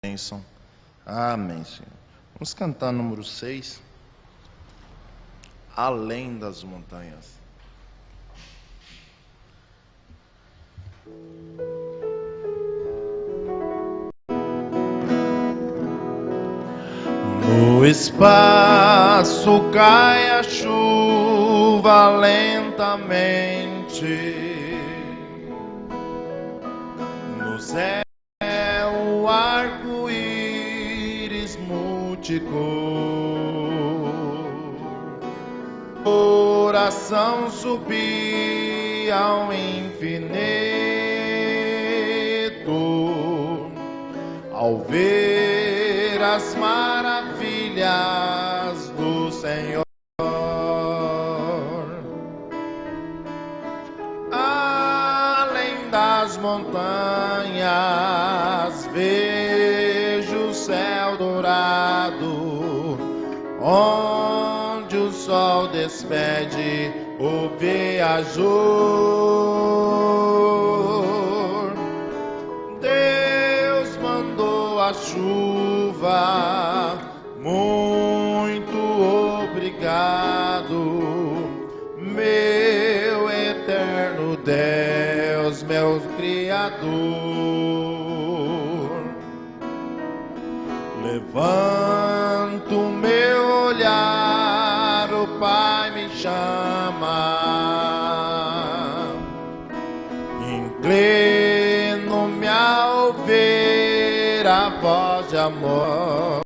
bênção. Amém, Senhor. Vamos cantar número 6. Além das montanhas. No espaço cai a chuva lentamente. No céu o arco-íris multicor. Coração subir ao infinito ao ver as maravilhas do Senhor. Além das montanhas vejo o céu dourado, onde o sol despede o viajor. Deus mandou a chuva, muito obrigado, meu eterno Deus, meu Criador. Levanto meu olhar, o Pai me chama, inclino-me a ouvir a voz de amor.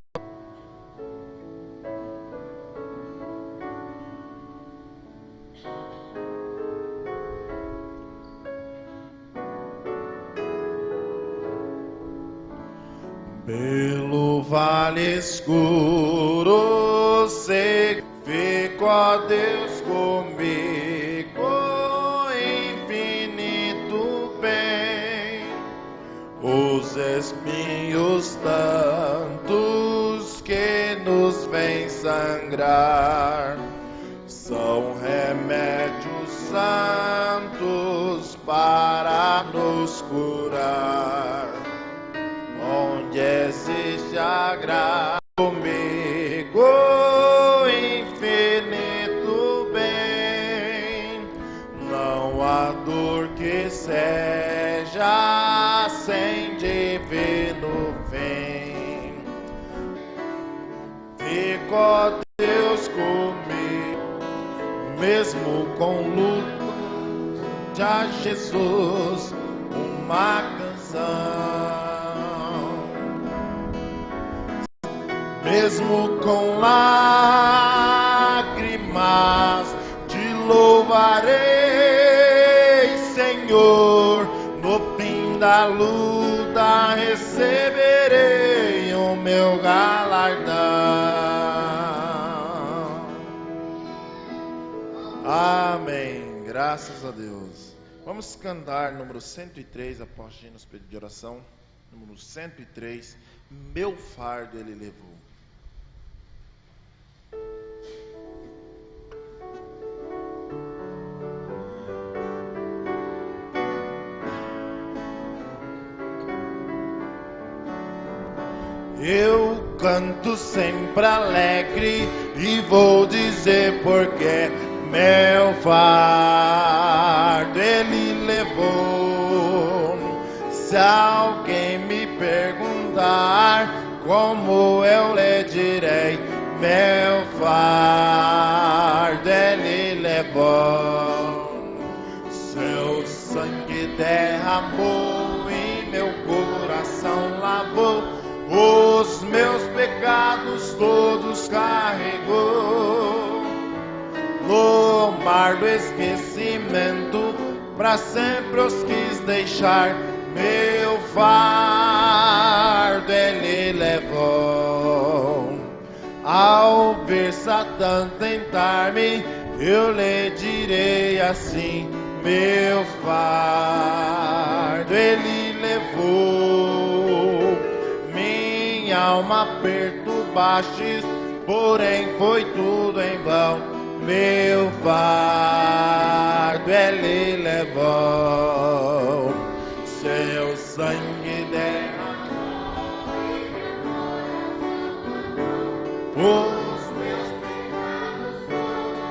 Pelo vale escuro sei, fico a Deus comigo, infinito bem. Os espinhos tantos que nos vêm sangrar são remédios santos para nos curar. Onde existe a graça comigo, infinito bem, não há dor que seja sem divino fim. Fico, ó Deus, comigo, mesmo com luta, já Jesus, uma canção. Mesmo com lágrimas, te louvarei, Senhor. No fim da luta receberei o meu galardão. Amém. Graças a Deus. Vamos cantar número 103, após nos pedido de oração. Número 103, meu fardo ele levou. Eu canto sempre alegre e vou dizer porque meu fardo ele levou. Se alguém me perguntar, como eu lhe direi, meu fardo ele levou. Seu sangue derramou e meu coração lavou. Os meus pecados todos carregou. No mar do esquecimento, pra sempre os quis deixar. Meu fardo ele levou. Ao ver Satã tentar-me, eu lhe direi assim: meu fardo ele levou. Minha alma perturbastes, porém foi tudo em vão. Meu fardo ele levou. Seu sangue derramou Os meus pecados todos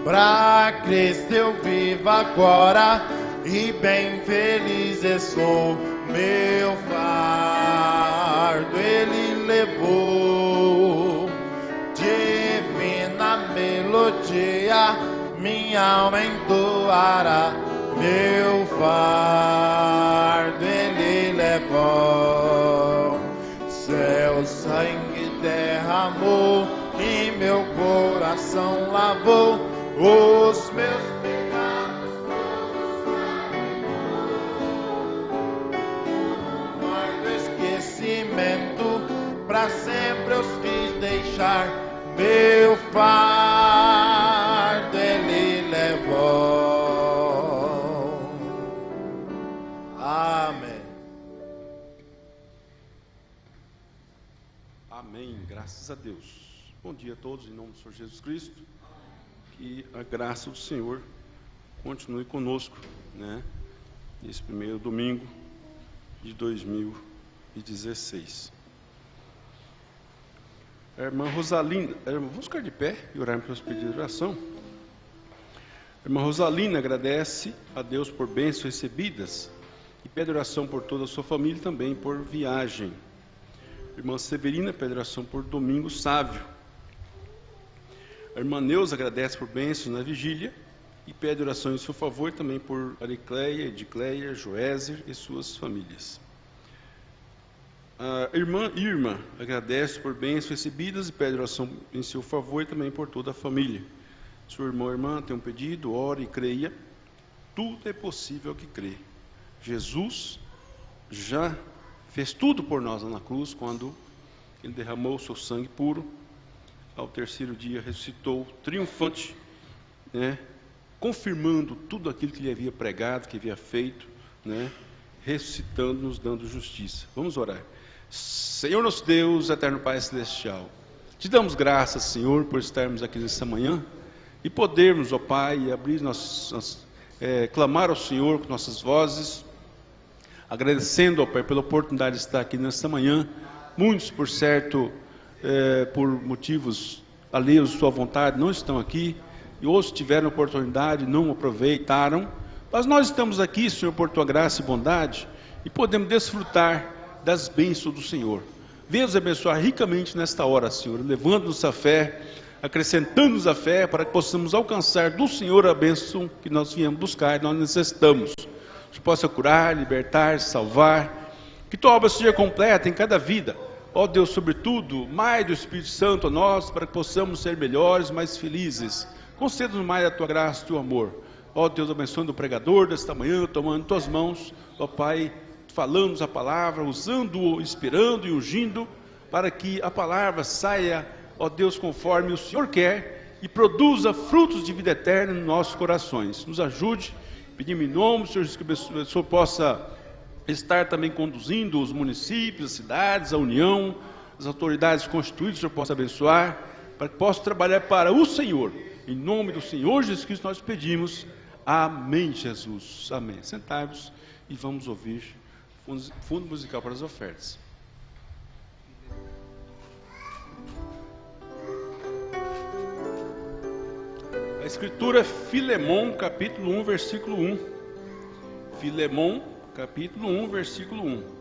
pra Cristo eu vivo agora e bem feliz eu sou. Meu fardo Ele levou, divina melodia minha alma entoará. Meu fardo Ele levou, seu sangue derramou e meu coração lavou. Os meus pecados todos no mar do esquecimento, pra sempre eu quis deixar. Meu fardo Ele levou. Amém. Amém, graças a Deus. Bom dia a todos, em nome do Senhor Jesus Cristo. Que a graça do Senhor continue conosco, né? Nesse primeiro domingo de 2016. A irmã Rosalina, vamos ficar de pé e orar pelos pedidos de oração. A irmã Rosalina agradece a Deus por bênçãos recebidas e pede oração por toda a sua família e também por viagem. A irmã Severina pede oração por domingo sábio. A irmã Neuza agradece por bênçãos na vigília e pede oração em seu favor também por Aricleia, Edicleia, Joézer e suas famílias. A irmã Irma agradece por bênçãos recebidas e pede oração em seu favor e também por toda a família. Sua irmã ou irmã tem um pedido, ore e creia. Tudo é possível que crê. Jesus já fez tudo por nós lá na cruz, quando Ele derramou o seu sangue puro. Ao terceiro dia ressuscitou triunfante, né, confirmando tudo aquilo que Ele havia pregado, que havia feito, né, ressuscitando, nos dando justiça. Vamos orar. Senhor nosso Deus, eterno Pai celestial, te damos graças, Senhor, por estarmos aqui nessa manhã e podermos, ó Pai, abrir clamar ao Senhor com nossas vozes, agradecendo, ó Pai, pela oportunidade de estar aqui nessa manhã. Muitos, por certo, por motivos alheios à sua vontade, não estão aqui, e outros tiveram oportunidade, não aproveitaram, mas nós estamos aqui, Senhor, por tua graça e bondade, e podemos desfrutar das bênçãos do Senhor. Venha nos abençoar ricamente nesta hora, Senhor, levando-nos a fé, acrescentando-nos a fé, para que possamos alcançar do Senhor a bênção que nós viemos buscar e nós necessitamos. Que possa curar, libertar, salvar, que tua obra seja completa em cada vida. Ó Deus, sobretudo, mais do Espírito Santo a nós, para que possamos ser melhores, mais felizes. Conceda-nos mais a tua graça e o teu amor. Ó Deus, abençoando o pregador desta manhã, tomando tuas mãos, ó Pai, falando a palavra, usando-o, inspirando e ungindo, para que a palavra saia, ó Deus, conforme o Senhor quer, e produza frutos de vida eterna nos nossos corações. Nos ajude, pedimos em nome do Senhor Jesus, que o Senhor possa estar também conduzindo os municípios, as cidades, a União, as autoridades constituídas, o Senhor possa abençoar, para que possa trabalhar para o Senhor. Em nome do Senhor Jesus Cristo nós pedimos. Amém, Jesus. Amém. Sentai-vos e vamos ouvir fundo musical para as ofertas. A escritura é Filemão, capítulo 1, versículo 1. Filemão, capítulo 1, versículo 1.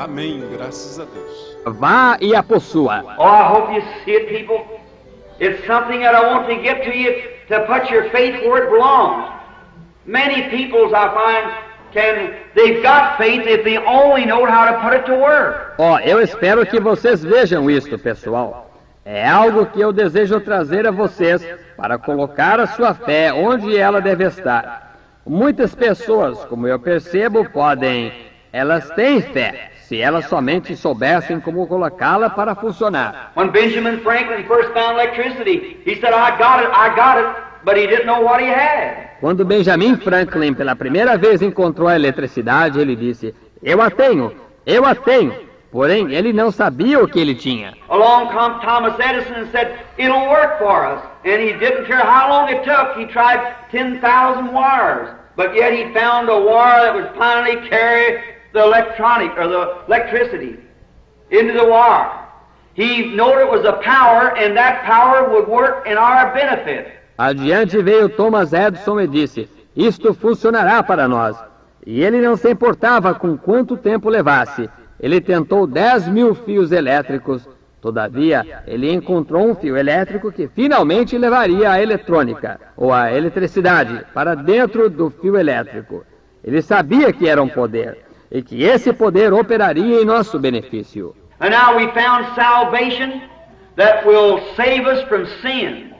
Amém, graças a Deus. Vá e a possua. Oh, I hope you see it, people. It's something that I want to get to you to put your faith where it belongs. Many peoples I find they've got faith if they only know how to put it to work. Eu espero que vocês vejam isto, pessoal. É algo que eu desejo trazer a vocês para colocar a sua fé onde ela deve estar. Muitas pessoas, como eu percebo, elas têm fé, se elas somente soubessem como colocá-la para funcionar. When Benjamin Franklin first found electricity, he said, I got it, but he didn't know what he had. Quando Benjamin Franklin pela primeira vez encontrou a eletricidade, ele disse, eu a tenho, porém ele não sabia o que ele tinha. Along comes Thomas Edison and said, it'll work for us. And he didn't care how long it took. He tried 10,000 wires, but yet he found a wire that would finally carry the electricity into the wire. He knew it was a power, and that power would work in our benefit. Adiante veio Thomas Edison e disse, isto funcionará para nós. E ele não se importava com quanto tempo levasse. Ele tentou 10.000 fios elétricos. Todavia, ele encontrou um fio elétrico que finalmente levaria a eletrônica, ou a eletricidade, para dentro do fio elétrico. Ele sabia que era um poder, e que esse poder operaria em nosso benefício. And now we found salvation that will save us from sin,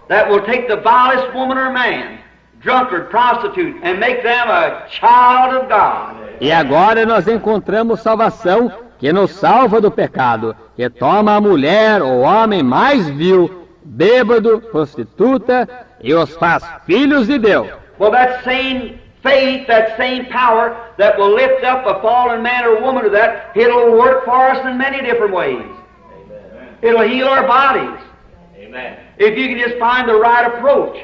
that will take the vilest woman or man, drunkard, prostitute, and make them a child of God. E agora nós encontramos salvação que nos salva do pecado, que toma a mulher ou homem mais vil, bêbado, prostituta, e os faz filhos de Deus. Well, that same faith, that same power that will lift up a fallen man or woman to that, it'll work for us in many different ways. Amen. It'll heal our bodies. Amen. If you can just find the right approach,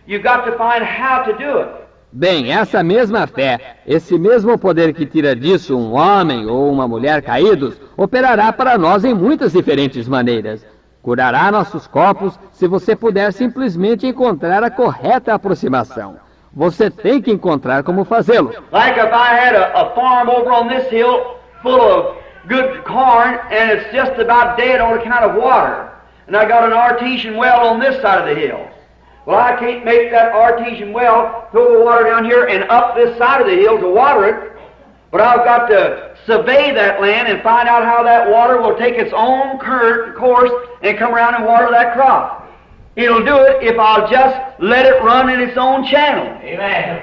you've got to find how to do it. Bem, essa mesma fé, esse mesmo poder que tira disso um homem ou uma mulher caídos, operará para nós em muitas diferentes maneiras. Curará nossos corpos se você puder simplesmente encontrar a correta aproximação. Você tem que encontrar como fazê-lo. Like if I had a farm over on this hill full of good corn and it's just about dead on account of water. And I got an artesian well on this side of the hill. Well, I can't make that artesian well, throw the water down here and up this side of the hill to water it. But I've got to survey that land and find out how that water will take its own course and come around and water that crop. It'll do it if I'll just let it run in its own channel. Amen.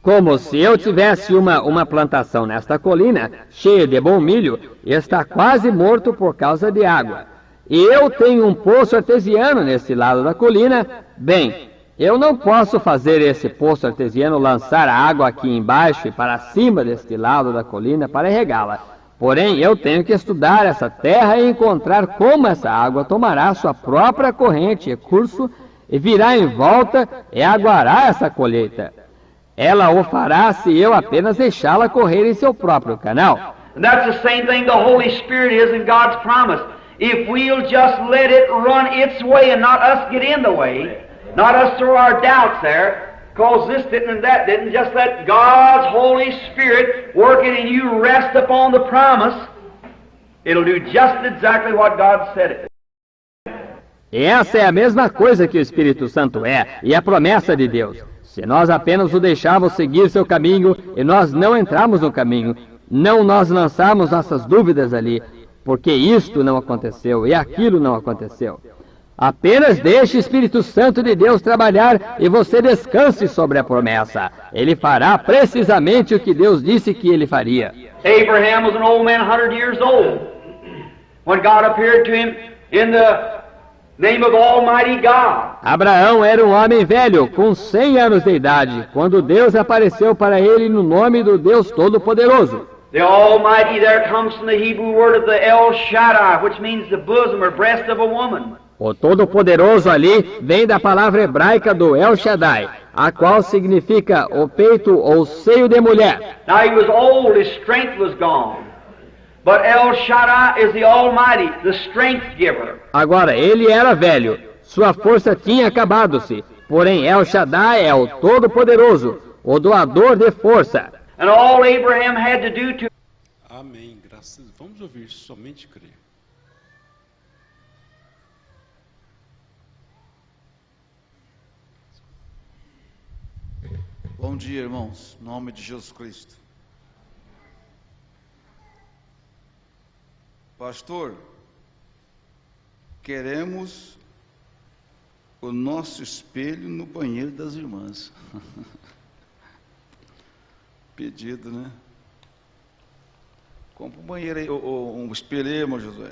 Como se eu tivesse uma plantação nesta colina, cheia de bom milho, e está quase morto por causa de água. E eu tenho um poço artesiano nesse lado da colina. Bem, eu não posso fazer esse poço artesiano lançar a água aqui embaixo e para cima deste lado da colina para regá-la. Porém, eu tenho que estudar essa terra e encontrar como essa água tomará sua própria corrente e curso e virá em volta e aguará essa colheita. Ela o fará se eu apenas deixá-la correr em seu próprio canal. And that's the same thing the Holy Spirit is in God's promise. If we'll just let it run its way and not us get in the way, not us throw our doubts there, because this didn't and that didn't, just let God's Holy Spirit work it and you rest upon the promise, it'll do just exactly what God said it. E essa é a mesma coisa que o Espírito Santo é, e a promessa de Deus. Se nós apenas o deixarmos seguir seu caminho, e nós não entrarmos no caminho, não nós lançarmos nossas dúvidas ali, porque isto não aconteceu e aquilo não aconteceu. Apenas deixe o Espírito Santo de Deus trabalhar e você descanse sobre a promessa. Ele fará precisamente o que Deus disse que ele faria. Abraham was an old man, 100 years old, when God appeared to him in the name of Almighty God. Abraão era um homem velho, com 100 anos de idade, quando Deus apareceu para ele no nome do Deus Todo-Poderoso. The Almighty there comes from the Hebrew word of the El Shaddai, which means the bosom or breast of a woman. O Todo-Poderoso ali vem da palavra hebraica do El Shaddai, a qual significa o peito ou seio de mulher. Now he was old, his strength was gone. But El Shaddai is the Almighty, the strength giver. Agora, ele era velho, sua força tinha acabado-se, porém El Shaddai é o Todo-Poderoso, o doador de força. And all Abraham had to do to Amém. Graças a Deus. Vamos ouvir, somente crer. Bom dia, irmãos. Em nome de Jesus Cristo. Pastor, queremos o nosso espelho no banheiro das irmãs. Pedido, né? Compra um banheiro aí, ou um espelho aí, irmão Josué.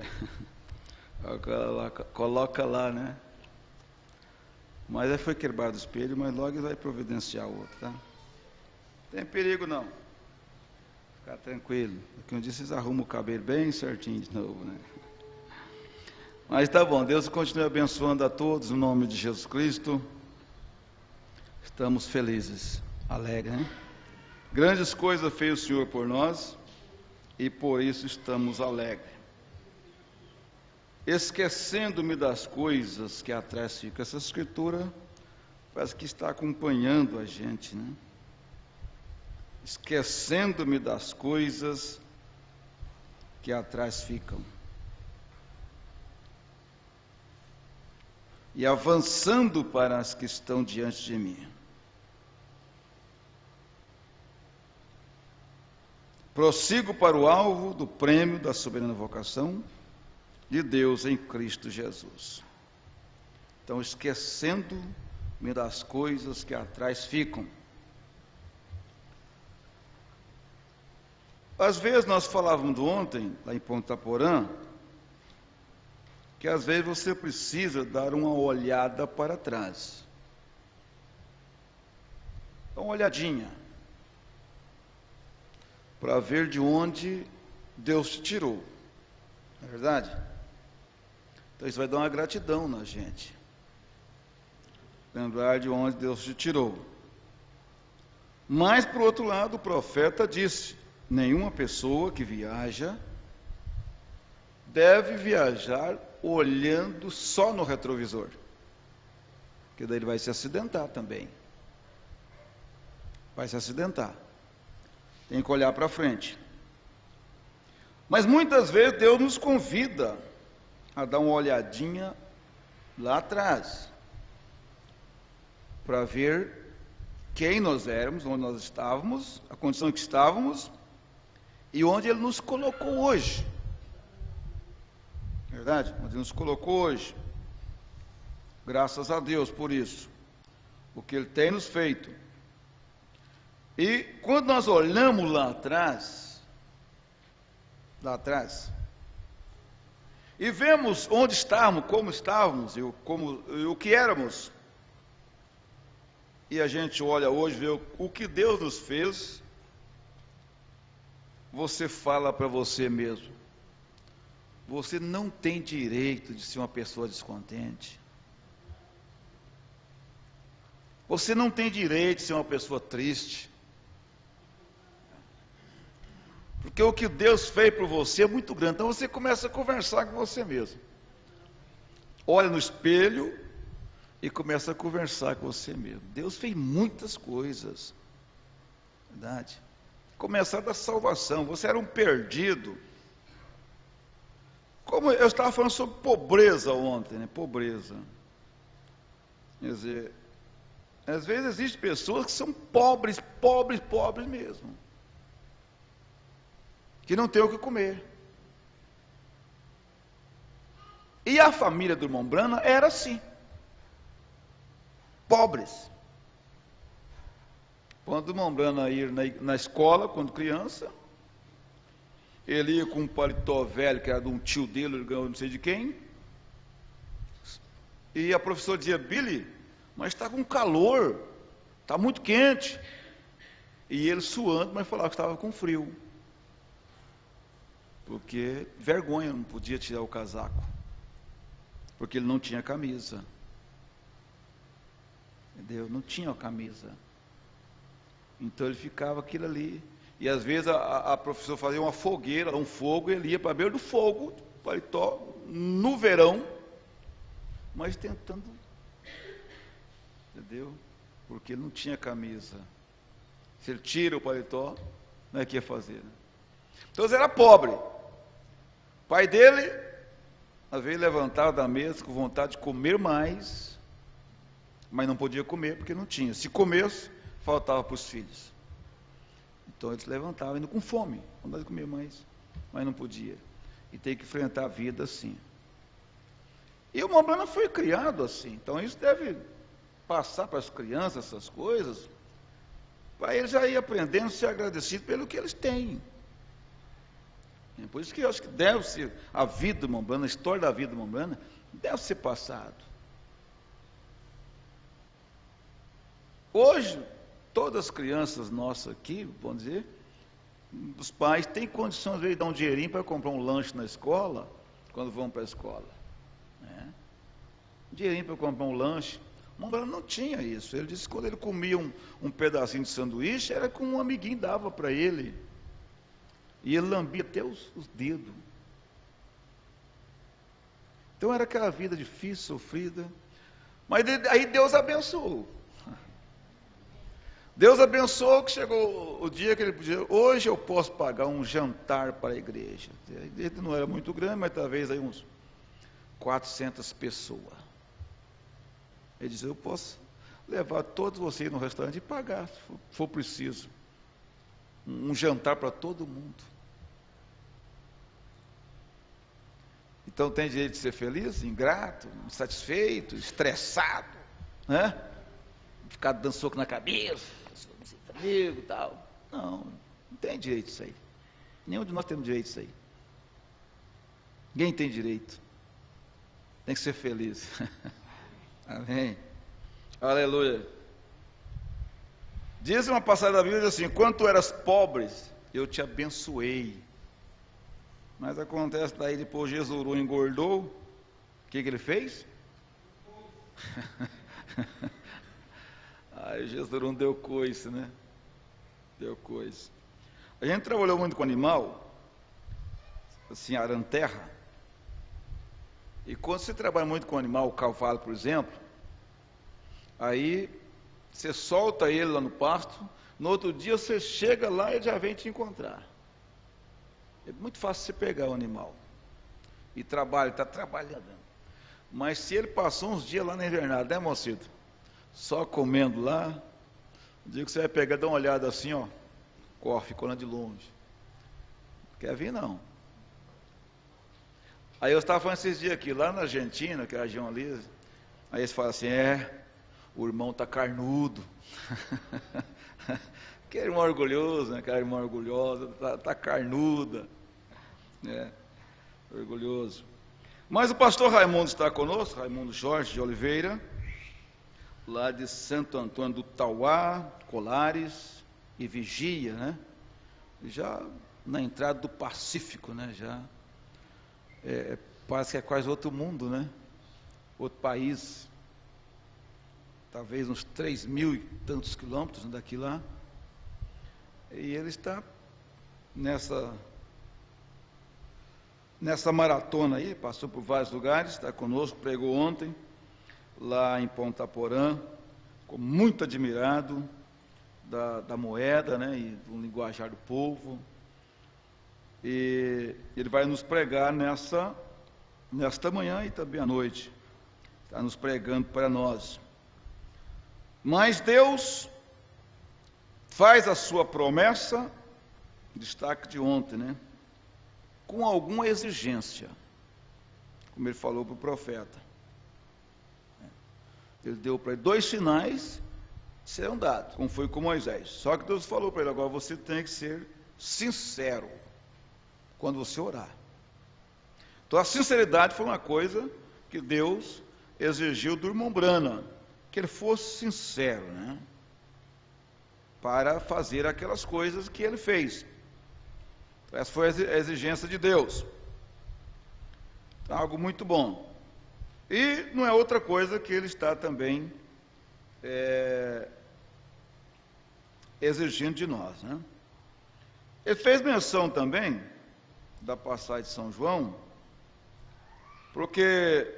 Coloca lá, né? Mas aí foi quebrado o espelho, mas logo vai providenciar outro, tá? Não tem perigo não. Ficar tranquilo. Daqui um dia vocês arrumam o cabelo bem certinho de novo, né? Mas tá bom, Deus continue abençoando a todos, no nome de Jesus Cristo. Estamos felizes, alegres, né? Grandes coisas fez o Senhor por nós, e por isso estamos alegres. Esquecendo-me das coisas que atrás ficam. Essa escritura parece que está acompanhando a gente, né? Esquecendo-me das coisas que atrás ficam. E avançando para as que estão diante de mim. Prossigo para o alvo do prêmio da soberana vocação de Deus em Cristo Jesus. Então, esquecendo-me das coisas que atrás ficam. Às vezes nós falávamos ontem, lá em Ponta Porã, que às vezes você precisa dar uma olhada para trás. Dá uma olhadinha. Para ver de onde Deus te tirou. Não é verdade? Então isso vai dar uma gratidão na gente. Lembrar de onde Deus te tirou. Mas, por outro lado, o profeta disse: nenhuma pessoa que viaja deve viajar olhando só no retrovisor. Porque daí ele vai se acidentar também. Vai se acidentar. Tem que olhar para frente. Mas muitas vezes Deus nos convida a dar uma olhadinha lá atrás, para ver quem nós éramos, onde nós estávamos, a condição em que estávamos e onde Ele nos colocou hoje. Verdade? Onde Ele nos colocou hoje. Graças a Deus por isso, o que Ele tem nos feito. E quando nós olhamos lá atrás, e vemos onde estávamos e o que éramos, e a gente olha hoje, vê o que Deus nos fez, você fala para você mesmo: você não tem direito de ser uma pessoa descontente. Você não tem direito de ser uma pessoa triste. Porque o que Deus fez por você é muito grande. Então você começa a conversar com você mesmo. Olha no espelho e começa a conversar com você mesmo. Deus fez muitas coisas. Verdade? Começar da salvação. Você era um perdido. Como eu estava falando sobre pobreza ontem, né? Pobreza. Quer dizer, às vezes existem pessoas que são pobres mesmo. Que não tem o que comer. E a família do irmão Brana era assim. Pobres. Quando o irmão Brana ia na escola, quando criança, ele ia com um paletó velho, que era de um tio dele, ele ganhou não sei de quem. E a professora dizia: Billy, mas está com calor, está muito quente. E ele suando, mas falava que estava com frio. Porque vergonha, não podia tirar o casaco. Porque ele não tinha camisa. Entendeu? Não tinha camisa. Então ele ficava aquilo ali. E às vezes a professora fazia uma fogueira, um fogo, e ele ia para a beira do fogo, paletó, no verão, mas tentando. Entendeu? Porque ele não tinha camisa. Se ele tira o paletó, não é que ia fazer, né? Então ele era pobre. O pai dele, às vezes, levantava da mesa com vontade de comer mais, mas não podia comer porque não tinha. Se comesse, faltava para os filhos. Então ele se levantava indo com fome, vontade de comer mais, mas não podia. E tem que enfrentar a vida assim. E o Mombrana foi criado assim. Então isso deve passar para as crianças, essas coisas, para eles já ir aprendendo a ser agradecidos pelo que eles têm. É por isso que eu acho que deve ser a vida do Mombrana, a história da vida do Mombrana, deve ser passado. Hoje, todas as crianças nossas aqui, vamos dizer, os pais têm condições de dar um dinheirinho para comprar um lanche na escola, quando vão para a escola. Né? Um dinheirinho para comprar um lanche. O Mombrana não tinha isso. Ele disse que quando ele comia um pedacinho de sanduíche, era que um amiguinho dava para ele. E ele lambia até os dedos. Então era aquela vida difícil, sofrida. Mas aí Deus abençoou. Deus abençoou que chegou o dia que ele podia, hoje eu posso pagar um jantar para a igreja. A igreja não era muito grande, mas talvez aí uns 400 pessoas. Ele disse, eu posso levar todos vocês no restaurante e pagar, se for preciso. Um jantar para todo mundo. Então tem direito de ser feliz, ingrato, insatisfeito, estressado, né? Ficar dando soco na cabeça, amigo e tal. Não tem direito disso aí. Nenhum de nós temos direito disso aí. Ninguém tem direito. Tem que ser feliz. Amém. Aleluia. Diz uma passagem da Bíblia assim, quando tu eras pobres, eu te abençoei. Mas acontece daí, depois Jesurun engordou, o que ele fez? Aí Jesurun deu coice, né? Deu coice. A gente trabalhou muito com animal, assim, aranterra. E quando você trabalha muito com animal, o cavalo, por exemplo, aí você solta ele lá no pasto, no outro dia você chega lá e ele já vem te encontrar. É muito fácil você pegar o animal. E trabalha, está trabalhando. Mas se ele passou uns dias lá na invernada, né, mocito? Só comendo lá, o dia que você vai pegar, dá uma olhada assim, ó, corre, ficou lá de longe. Quer vir, não. Aí eu estava falando esses dias aqui, lá na Argentina, que é a região ali, aí eles falam assim, o irmão está carnudo. Que irmão orgulhoso, né? Aquela irmã orgulhosa, está carnuda. Orgulhoso. Mas o pastor Raimundo está conosco, Raimundo Jorge de Oliveira, lá de Santo Antônio do Tauá, Colares e Vigia, né? Já na entrada do Pacífico, né? Já parece que é quase outro mundo, né? Outro país, talvez uns 3.000 e tantos quilômetros daqui lá. E ele está nessa maratona aí, passou por vários lugares, está conosco, pregou ontem, lá em Ponta Porã, ficou muito admirado da moeda, né, e do linguajar do povo. E ele vai nos pregar nesta manhã e também à noite. Está nos pregando para nós. Mas Deus faz a sua promessa, destaque de ontem, né? Com alguma exigência, como ele falou para o profeta. Ele deu para ele 2 sinais, serão dados, como foi com Moisés. Só que Deus falou para ele, agora você tem que ser sincero quando você orar. Então a sinceridade foi uma coisa que Deus exigiu do irmão Brana, que ele fosse sincero, né? Para fazer aquelas coisas que ele fez. Essa foi a exigência de Deus. Algo muito bom. E não é outra coisa que ele está também exigindo de nós, né? Ele fez menção também da passagem de São João, porque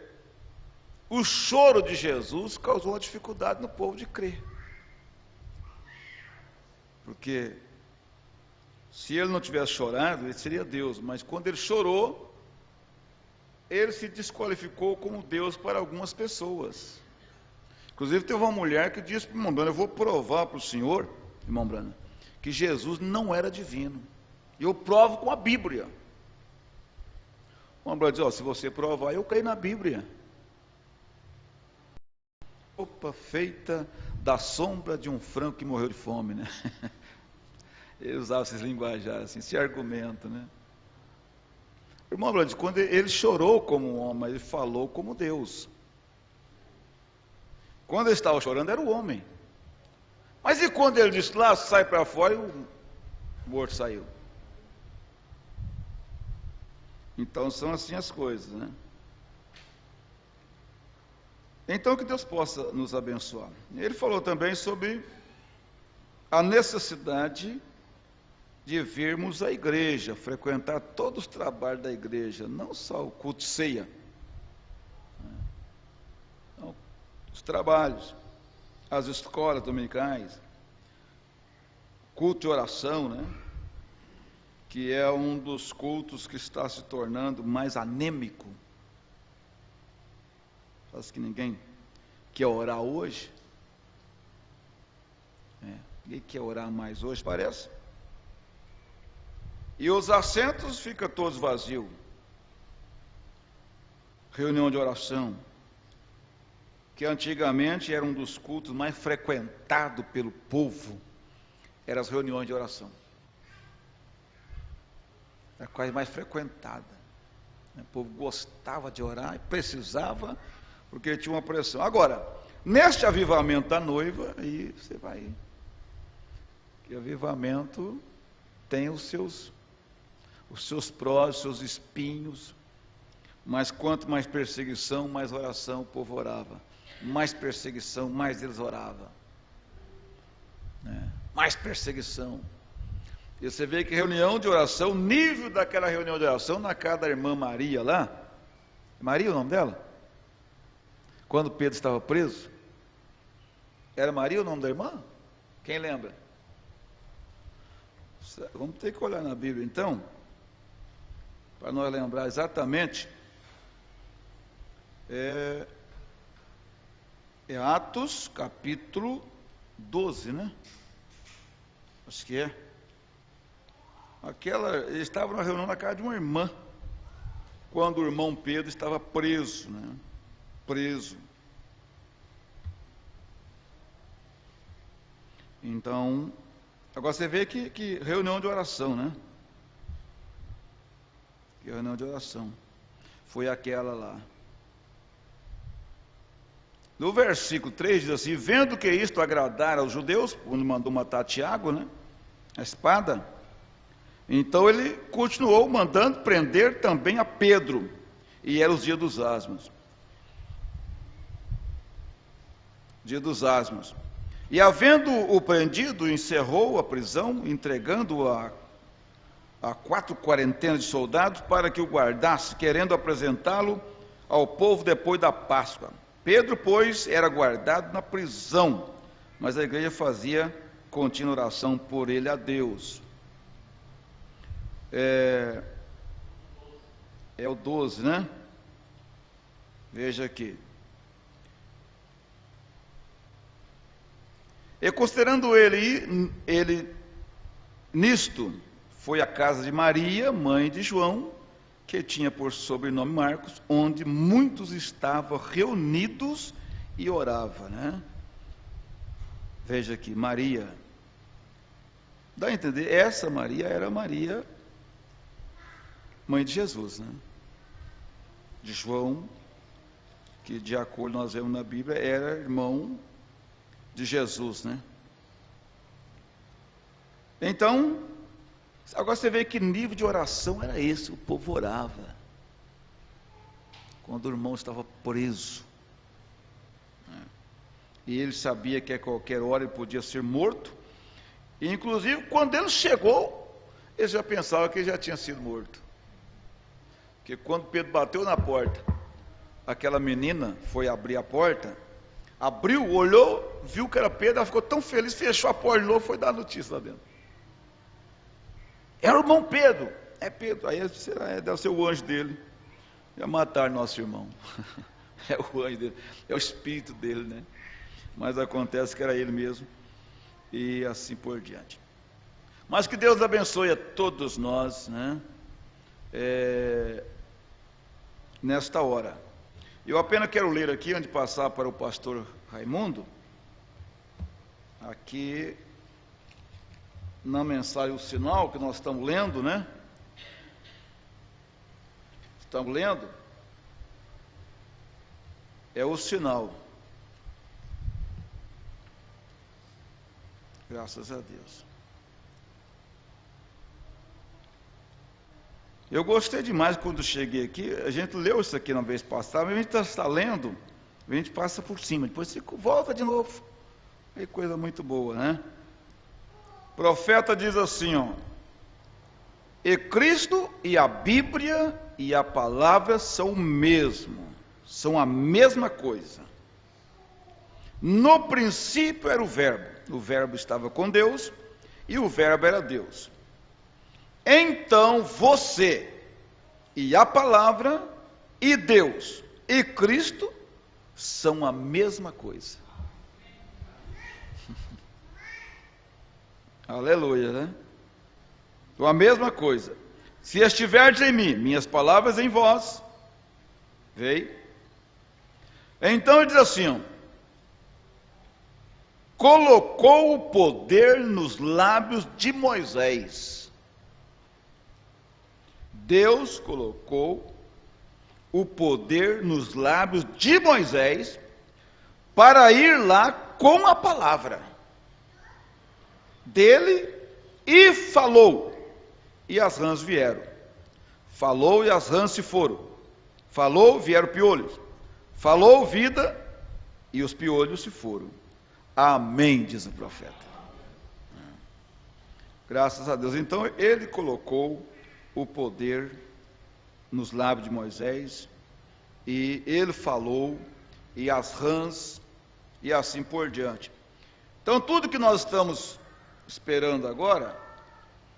o choro de Jesus causou uma dificuldade no povo de crer. Porque Se ele não tivesse chorado, ele seria Deus. Mas quando ele chorou, ele se desqualificou como Deus para algumas pessoas. Inclusive teve uma mulher que disse para o irmão Branham: eu vou provar para o senhor, irmão Branham, que Jesus não era divino. E eu provo com a Bíblia. O irmão Branham diz: se você provar, eu creio na Bíblia. Roupa feita da sombra de um frango que morreu de fome, né? Ele usava esses linguajares, assim, esse argumento, né? O irmão Branham, quando ele chorou como um homem, ele falou como Deus. Quando ele estava chorando, era o homem. Mas e quando ele disse lá, sai para fora, e o morto saiu? Então são assim as coisas, né? Então que Deus possa nos abençoar. Ele falou também sobre a necessidade de virmos à igreja, frequentar todos os trabalhos da igreja, não só o culto de ceia, não, os trabalhos, as escolas dominicais, culto de oração, né? Que é um dos cultos que está se tornando mais anêmico. Acho que ninguém quer orar hoje. Ninguém quer orar mais hoje, parece. E os assentos ficam todos vazios. Reunião de oração, que antigamente era um dos cultos mais frequentados pelo povo, eram as reuniões de oração. Era a coisa mais frequentada. O povo gostava de orar e precisava, porque tinha uma pressão. Agora, neste avivamento da noiva, aí você vai. Que avivamento tem os seus prós, os seus espinhos. Mas quanto mais perseguição, mais oração o povo orava. Mais perseguição, mais eles oravam. Mais perseguição. E você vê que reunião de oração, o nível daquela reunião de oração na casa da irmã Maria lá. Maria o nome dela? Quando Pedro estava preso? Era Maria o nome da irmã? Quem lembra? Vamos ter que olhar na Bíblia então, para nós lembrar exatamente. É Atos capítulo 12, né? Acho que é. Eles estavam na reunião na casa de uma irmã, quando o irmão Pedro estava preso, né? Preso. Então, agora você vê que reunião de oração, né? Que reunião de oração. Foi aquela lá. No versículo 3 diz assim: vendo que isto agradara aos judeus, quando mandou matar Tiago, né? A espada. Então ele continuou mandando prender também a Pedro. E era os dias dos asmos. Dia dos asmos. E havendo-o prendido, encerrou a prisão, entregando-o a 4 quarentenas de soldados para que o guardasse, querendo apresentá-lo ao povo depois da Páscoa. Pedro, pois, era guardado na prisão, mas a igreja fazia contínua oração por ele a Deus. É o 12, né? Veja aqui. E considerando ele nisto, foi à casa de Maria, mãe de João, que tinha por sobrenome Marcos, onde muitos estavam reunidos e oravam, né? Veja aqui, Maria. Dá a entender? Essa Maria era Maria, mãe de Jesus, né? De João, que de acordo nós vemos na Bíblia, era irmão de Jesus, né? Então, agora você vê que nível de oração era esse, o povo orava. Quando o irmão estava preso. E ele sabia que a qualquer hora ele podia ser morto. E inclusive, quando ele chegou, ele já pensava que ele já tinha sido morto. Porque quando Pedro bateu na porta, aquela menina foi abrir a porta, abriu, olhou, viu que era Pedro, ela ficou tão feliz, fechou a porta de novo, foi dar a notícia lá dentro. É o irmão Pedro. É Pedro. Aí deve ser o anjo dele. Ia matar nosso irmão. É o anjo dele. É o espírito dele, né? Mas acontece que era ele mesmo. E assim por diante. Mas que Deus abençoe a todos nós, né? Nesta hora. Eu apenas quero ler aqui, antes de passar para o pastor Raimundo, aqui na mensagem o sinal que nós estamos lendo, né? Estamos lendo? É o sinal. Graças a Deus. Eu gostei demais quando cheguei aqui. A gente leu isso aqui na vez passada, mas a gente está lendo, a gente passa por cima, depois volta de novo. É coisa muito boa, né? O profeta diz assim, ó: e Cristo e a Bíblia e a palavra são o mesmo, são a mesma coisa. No princípio era o verbo estava com Deus, e o verbo era Deus. Então você, e a palavra, e Deus, e Cristo, são a mesma coisa. Aleluia, né? Então a mesma coisa. Se estiverdes em mim, minhas palavras em vós, veio. Então ele diz assim, ó: colocou o poder nos lábios de Moisés. Deus colocou o poder nos lábios de Moisés para ir lá com a palavra dele, e falou, e as rãs vieram. Falou e as rãs se foram. Falou, vieram piolhos. Falou vida, e os piolhos se foram. Amém, diz o profeta. Graças a Deus. Então ele colocou o poder nos lábios de Moisés, e ele falou, e as rãs, e assim por diante. Então tudo que nós estamos esperando agora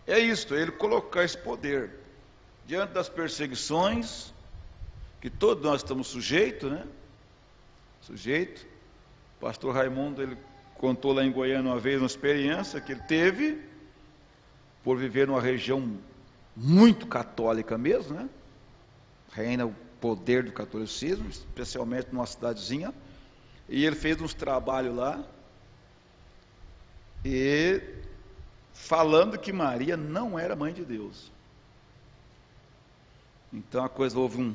é isto, ele colocar esse poder diante das perseguições que todos nós estamos sujeitos, né? Sujeito. O pastor Raimundo, ele contou lá em Goiânia uma vez uma experiência que ele teve por viver numa região muito católica mesmo, né? Reina o poder do catolicismo, especialmente numa cidadezinha, e ele fez uns trabalhos lá, e falando que Maria não era mãe de Deus. Então a coisa, houve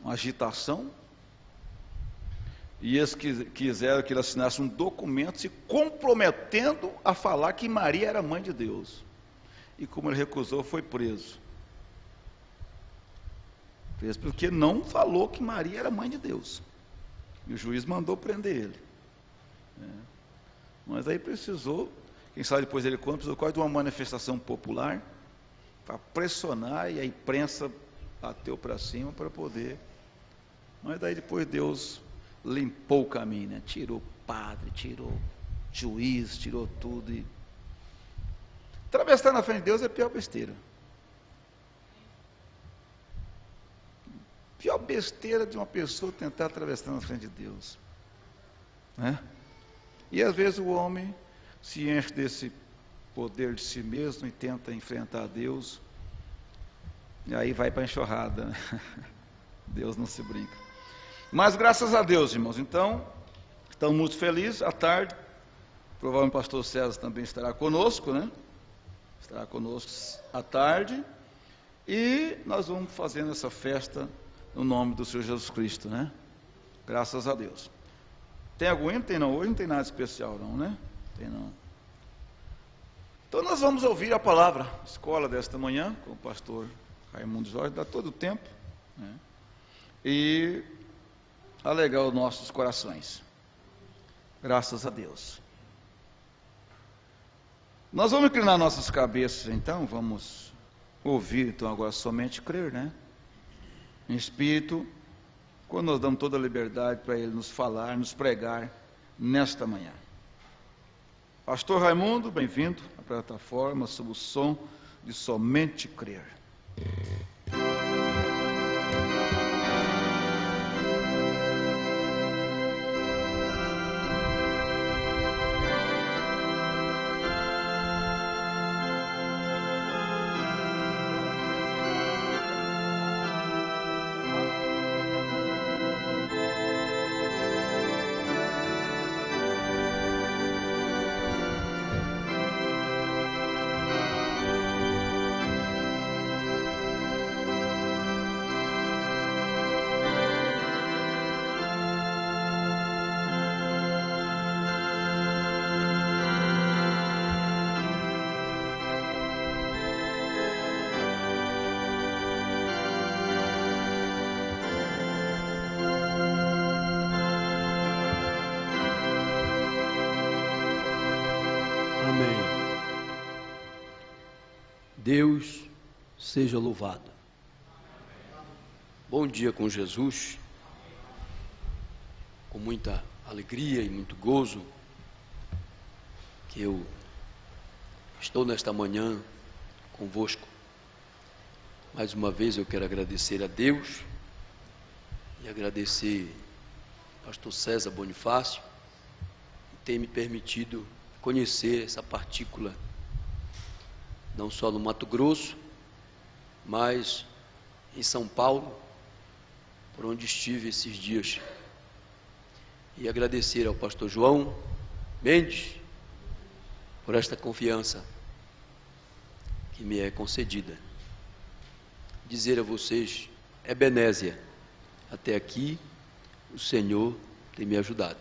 uma agitação, e eles quiseram que ele assinasse um documento se comprometendo a falar que Maria era mãe de Deus. E como ele recusou, foi preso. Preso porque não falou que Maria era mãe de Deus. E o juiz mandou prender ele. Mas aí precisou, quem sabe depois ele conta, precisou quase de uma manifestação popular para pressionar, e a imprensa bateu para cima para poder. Mas daí depois Deus limpou o caminho, né? Tirou padre, tirou juiz, tirou tudo. E atravessar na frente de Deus é a pior besteira. Pior besteira de uma pessoa tentar atravessar na frente de Deus, né? E às vezes o homem se enche desse poder de si mesmo e tenta enfrentar Deus, e aí vai para a enxurrada, né? Deus não se brinca. Mas graças a Deus, irmãos, então estamos muito felizes. À tarde, provavelmente o pastor César também estará conosco, né? Estará conosco à tarde, e nós vamos fazendo essa festa no nome do Senhor Jesus Cristo, né? Graças a Deus. Tem algum hino? Tem não? Hoje não tem nada especial não, né? Tem não. Então nós vamos ouvir a palavra, escola desta manhã, com o pastor Raimundo Jorge, dá todo o tempo, né? E alegar os nossos corações. Graças a Deus. Nós vamos inclinar nossas cabeças, então, vamos ouvir, então, agora somente crer, né? Em espírito, quando nós damos toda a liberdade para Ele nos falar, nos pregar nesta manhã. Pastor Raimundo, bem-vindo à plataforma, sob o som de somente crer. Deus seja louvado. Bom dia com Jesus, com muita alegria e muito gozo, que eu estou nesta manhã convosco. Mais uma vez eu quero agradecer a Deus e agradecer ao pastor César Bonifácio, que tem me permitido conhecer essa partícula, não só no Mato Grosso, mas em São Paulo, por onde estive esses dias. E agradecer ao pastor João Mendes por esta confiança que me é concedida. Dizer a vocês, Ebenézia, até aqui o Senhor tem me ajudado.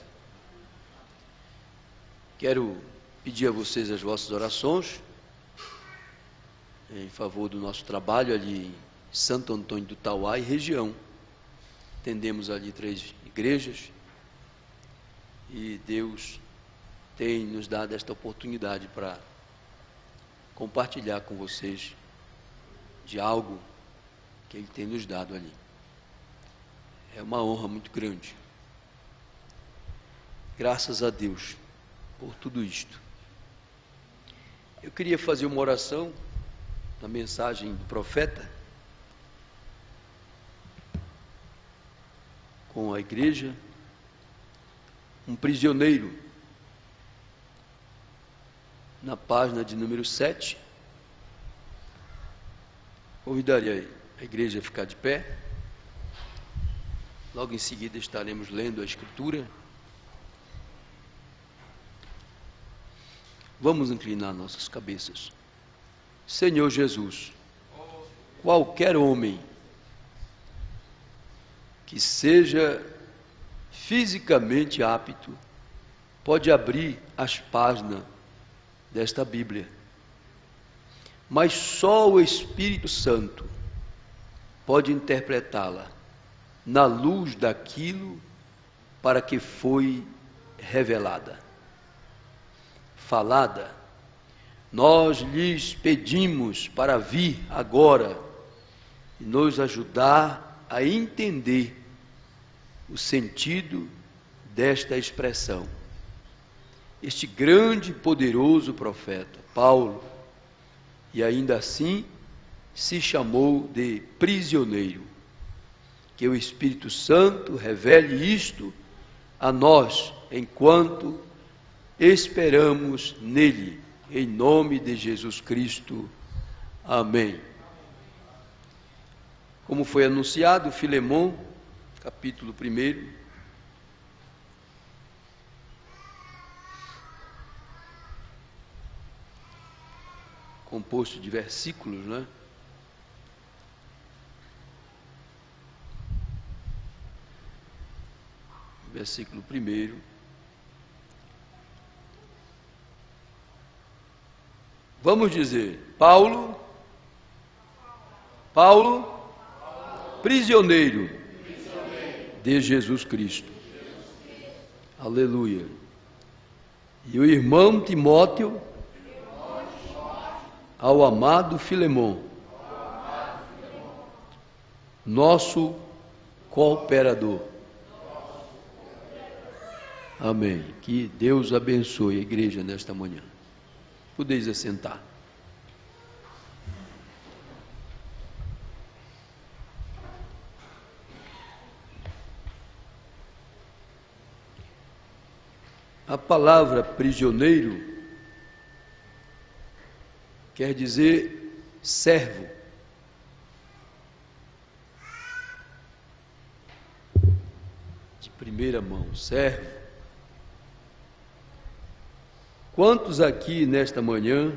Quero pedir a vocês as vossas orações em favor do nosso trabalho ali em Santo Antônio do Tauá e região. Atendemos ali 3 igrejas e Deus tem nos dado esta oportunidade para compartilhar com vocês de algo que Ele tem nos dado ali. É uma honra muito grande. Graças a Deus por tudo isto. Eu queria fazer uma oração na mensagem do profeta com a igreja. Um prisioneiro, na página de número 7. Convidaria a igreja a ficar de pé. Logo em seguida estaremos lendo a Escritura. Vamos inclinar nossas cabeças. Senhor Jesus, qualquer homem que seja fisicamente apto pode abrir as páginas desta Bíblia, mas só o Espírito Santo pode interpretá-la na luz daquilo para que foi revelada, falada. Nós lhes pedimos para vir agora e nos ajudar a entender o sentido desta expressão. Este grande e poderoso profeta, Paulo, e ainda assim se chamou de prisioneiro. Que o Espírito Santo revele isto a nós, enquanto esperamos nele, em nome de Jesus Cristo. Amém. Como foi anunciado, Filemon, capítulo 1, composto de versículos, né? Versículo 1. Vamos dizer, Paulo, prisioneiro de Jesus Cristo. Aleluia. E o irmão Timóteo, ao amado Filemon, nosso cooperador. Amém. Que Deus abençoe a igreja nesta manhã. Podeis assentar. A palavra prisioneiro quer dizer servo. De primeira mão, servo. Quantos aqui nesta manhã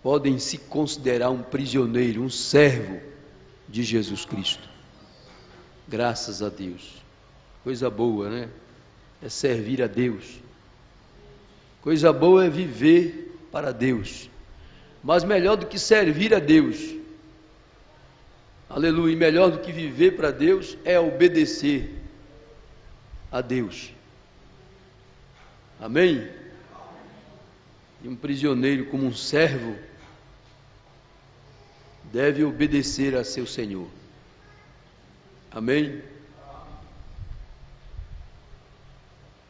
podem se considerar um prisioneiro, um servo de Jesus Cristo? Graças a Deus. Coisa boa, né? É servir a Deus. Coisa boa é viver para Deus. Mas melhor do que servir a Deus, aleluia, e melhor do que viver para Deus é obedecer a Deus. Amém? E um prisioneiro, como um servo, deve obedecer a seu Senhor. Amém?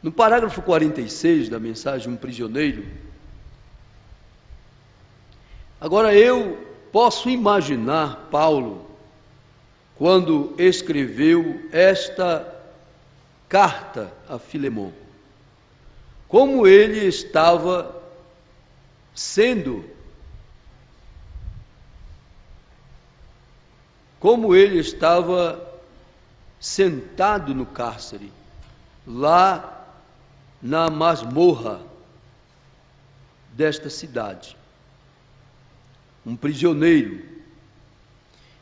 No parágrafo 46 da mensagem Um Prisioneiro, agora eu posso imaginar Paulo, quando escreveu esta carta a Filemon, como ele estava sentado no cárcere, lá na masmorra desta cidade, um prisioneiro,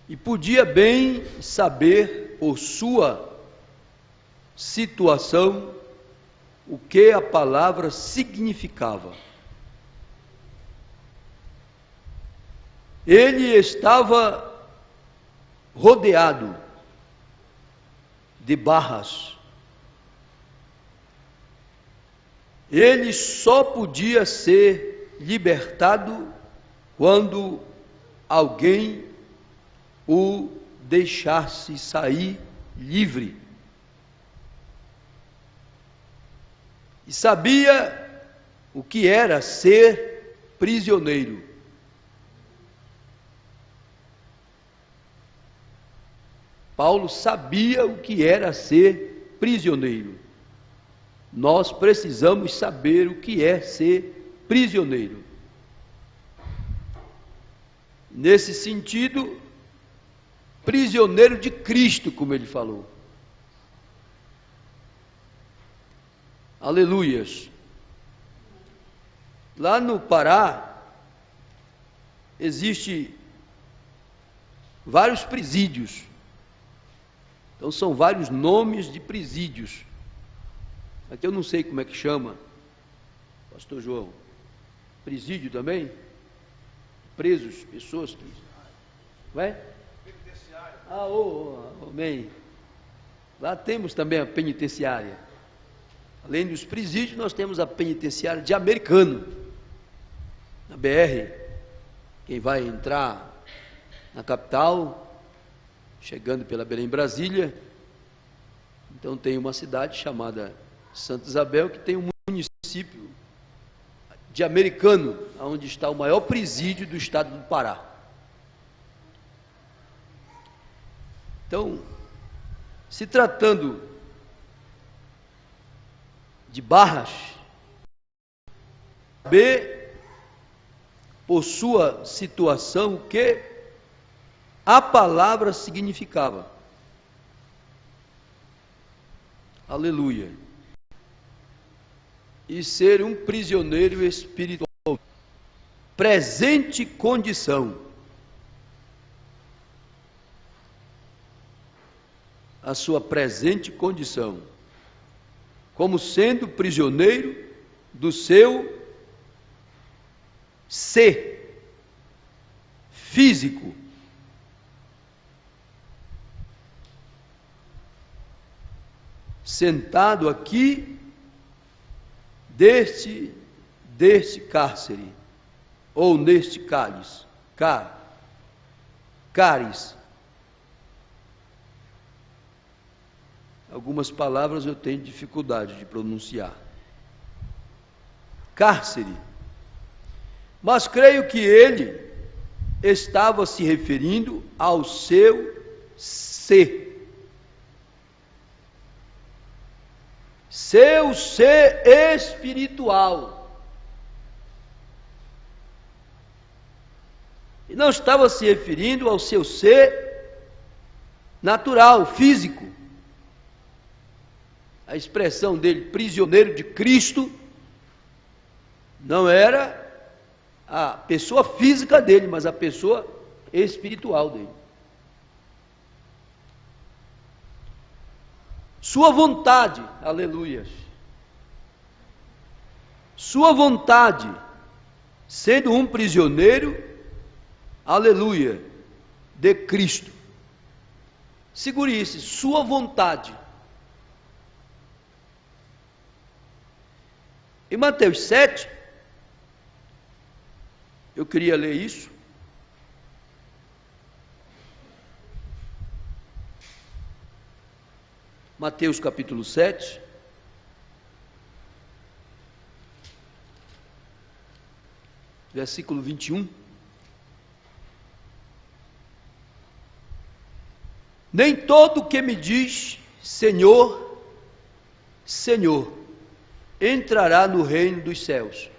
e podia bem saber por sua situação o que a palavra significava. Ele estava rodeado de barras. Ele só podia ser libertado quando alguém o deixasse sair livre. E sabia o que era ser prisioneiro. Paulo sabia o que era ser prisioneiro. Nós precisamos saber o que é ser prisioneiro. Nesse sentido, prisioneiro de Cristo, como ele falou. Aleluias. Lá no Pará, existe vários presídios. Então são vários nomes de presídios. Aqui eu não sei como é que chama, pastor João. Presídio também? Presos, pessoas. Vai? Penitenciária. Amém. Lá temos também a penitenciária. Além dos presídios, nós temos a penitenciária de Americano, na BR. Quem vai entrar na capital, chegando pela Belém, Brasília, então tem uma cidade chamada Santa Isabel, que tem um município de Americano, onde está o maior presídio do estado do Pará. Então, se tratando de barras, saber por sua situação o que a palavra significava. Aleluia. E ser um prisioneiro espiritual. Presente condição. A sua presente condição. Como sendo prisioneiro do seu ser físico. Sentado aqui deste cárcere, ou neste cálice, cálice. Algumas palavras eu tenho dificuldade de pronunciar. Cárcere. Mas creio que ele estava se referindo ao seu ser. seu ser espiritual. E não estava se referindo ao seu ser natural, físico. A expressão dele, prisioneiro de Cristo, não era a pessoa física dele, mas a pessoa espiritual dele. Sua vontade, aleluias, sua vontade, sendo um prisioneiro, aleluia, de Cristo. Segure isso, sua vontade. Em Mateus 7, eu queria ler isso. Mateus capítulo 7. Versículo 21. Nem todo que me diz Senhor, Senhor, entrará no reino dos céus.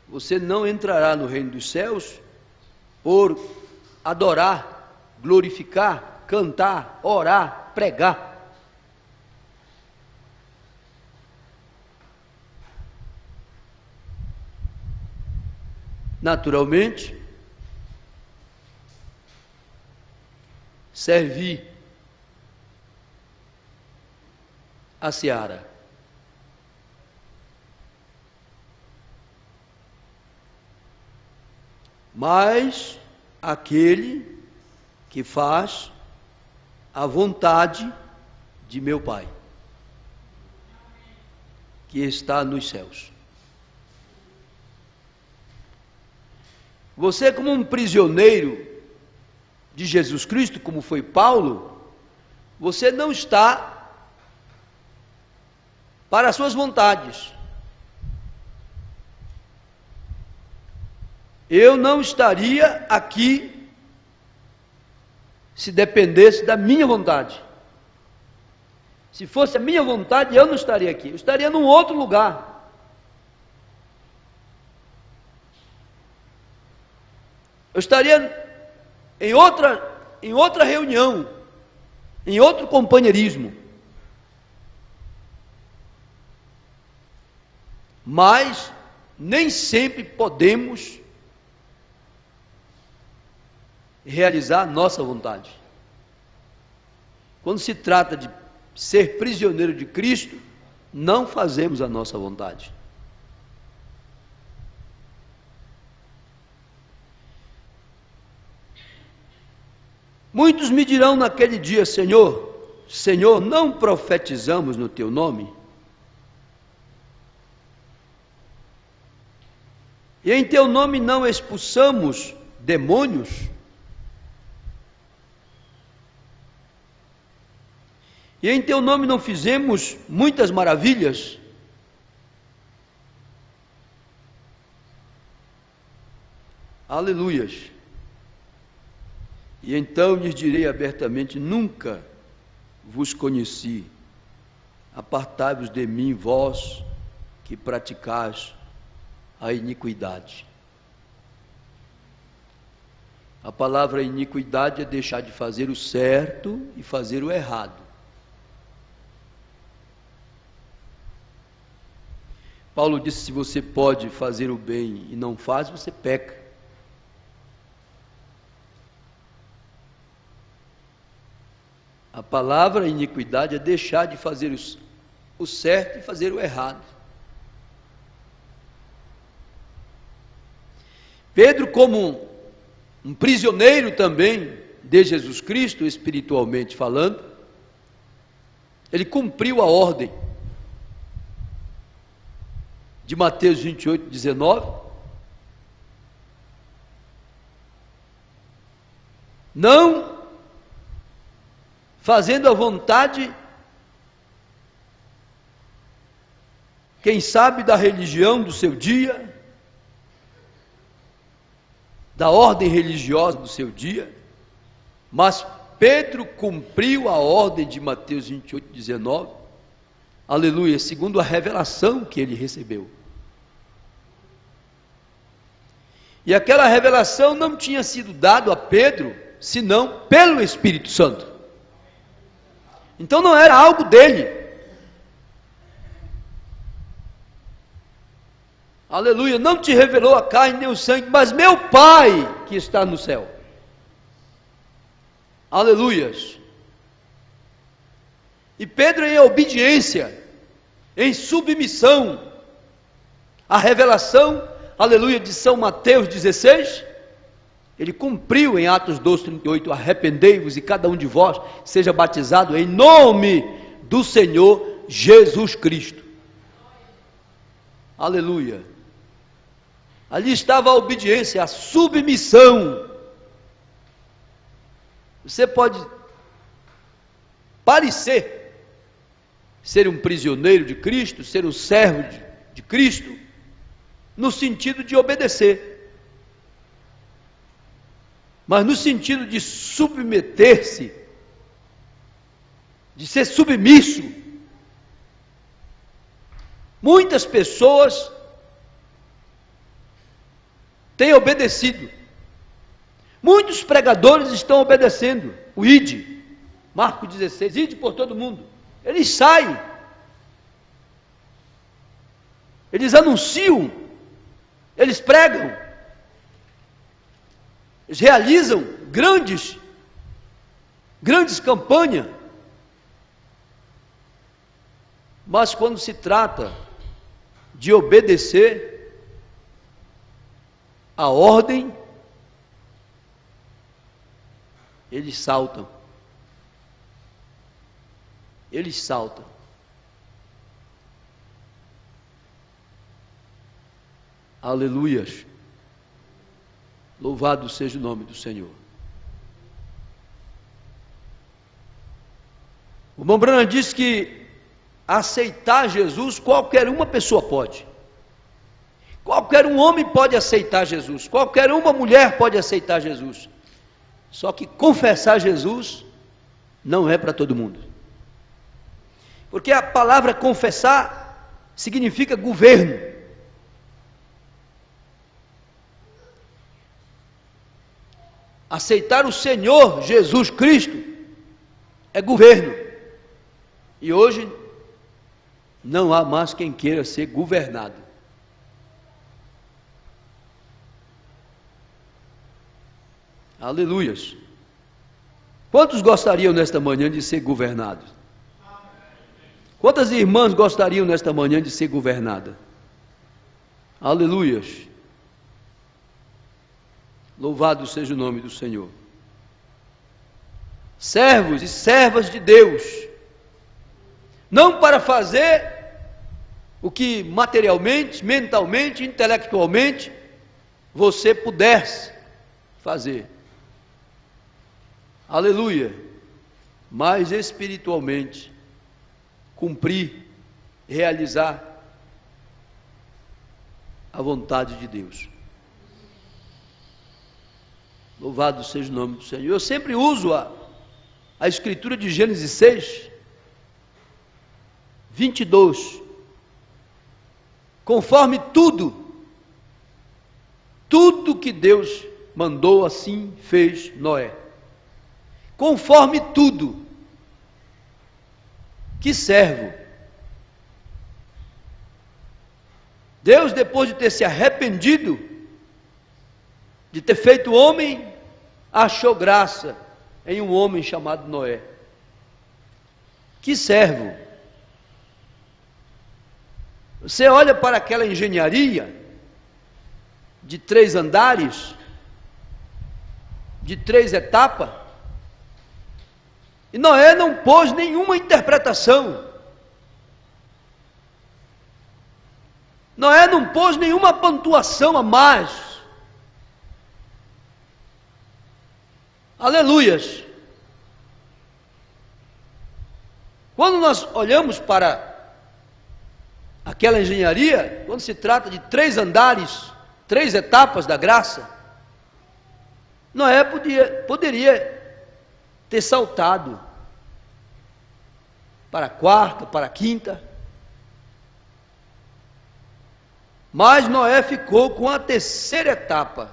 Você não entrará no reino dos céus por adorar, glorificar, cantar, orar, pregar. Naturalmente, servir a seara. Mas aquele que faz a vontade de meu Pai, que está nos céus. Você, como um prisioneiro de Jesus Cristo, como foi Paulo, você não está para as suas vontades. Eu não estaria aqui se dependesse da minha vontade. Se fosse a minha vontade, eu não estaria aqui. Eu estaria num outro lugar. Eu estaria em outra reunião, em outro companheirismo. Mas nem sempre podemos realizar a nossa vontade. Quando se trata de ser prisioneiro de Cristo, não fazemos a nossa vontade. Muitos me dirão naquele dia: Senhor, Senhor, não profetizamos no teu nome? E em teu nome não expulsamos demônios? E em teu nome não fizemos muitas maravilhas? Aleluias. E então lhes direi abertamente: nunca vos conheci. Apartai-vos de mim, vós que praticais a iniquidade. A palavra iniquidade é deixar de fazer o certo e fazer o errado. Paulo disse: se você pode fazer o bem e não faz, você peca. A palavra iniquidade é deixar de fazer o certo e fazer o errado. Pedro, como um prisioneiro também de Jesus Cristo, espiritualmente falando, ele cumpriu a ordem de Mateus 28, 19. Não fazendo a vontade, quem sabe, da religião do seu dia, da ordem religiosa do seu dia, Mas Pedro cumpriu a ordem de Mateus 28, 19, aleluia, segundo a revelação que ele recebeu. E aquela revelação não tinha sido dada a Pedro, senão pelo Espírito Santo. Então não era algo dele. Aleluia, não te revelou a carne nem o sangue, mas meu Pai que está no céu. Aleluias. E Pedro, em obediência, em submissão à revelação, aleluia, de São Mateus 16, ele cumpriu em Atos 12, 38, arrependei-vos e cada um de vós seja batizado em nome do Senhor Jesus Cristo. Aleluia. Ali estava a obediência, a submissão. Você pode parecer ser um prisioneiro de Cristo, ser um servo de Cristo, no sentido de obedecer, mas no sentido de submeter-se, de ser submisso. Muitas pessoas têm obedecido, muitos pregadores estão obedecendo o ide, Marcos 16, ide por todo mundo. Eles saem, eles anunciam, eles pregam, eles realizam grandes campanhas, mas quando se trata de obedecer a ordem, eles saltam. Eles saltam. Aleluias. Louvado seja o nome do Senhor. O irmão Branham diz que aceitar Jesus qualquer uma pessoa pode. Qualquer um homem pode aceitar Jesus. Qualquer uma mulher pode aceitar Jesus. Só que confessar Jesus não é para todo mundo. Porque a palavra confessar significa governo. Aceitar o Senhor Jesus Cristo é governo. E hoje não há mais quem queira ser governado. Aleluias. Quantos gostariam nesta manhã de ser governados? Quantas irmãs gostariam nesta manhã de ser governada? Aleluias. Louvado seja o nome do Senhor. Servos e servas de Deus, não para fazer o que materialmente, mentalmente, intelectualmente você pudesse fazer. Aleluia. Mas espiritualmente cumprir, realizar a vontade de Deus. Louvado seja o nome do Senhor. Eu sempre uso a escritura de Gênesis 6, 22. Conforme tudo que Deus mandou, assim fez Noé. Conforme tudo. Que servo. Deus, depois de ter se arrependido, de ter feito homem, achou graça em um homem chamado Noé. Que servo. Você olha para aquela engenharia de 3 andares, de 3 etapas, e Noé não pôs nenhuma interpretação. Noé não pôs nenhuma pontuação a mais. Aleluias. Quando nós olhamos para aquela engenharia, quando se trata de 3 andares, 3 etapas da graça, Noé poderia ter saltado para a quarta, para a quinta. Mas Noé ficou com a terceira etapa.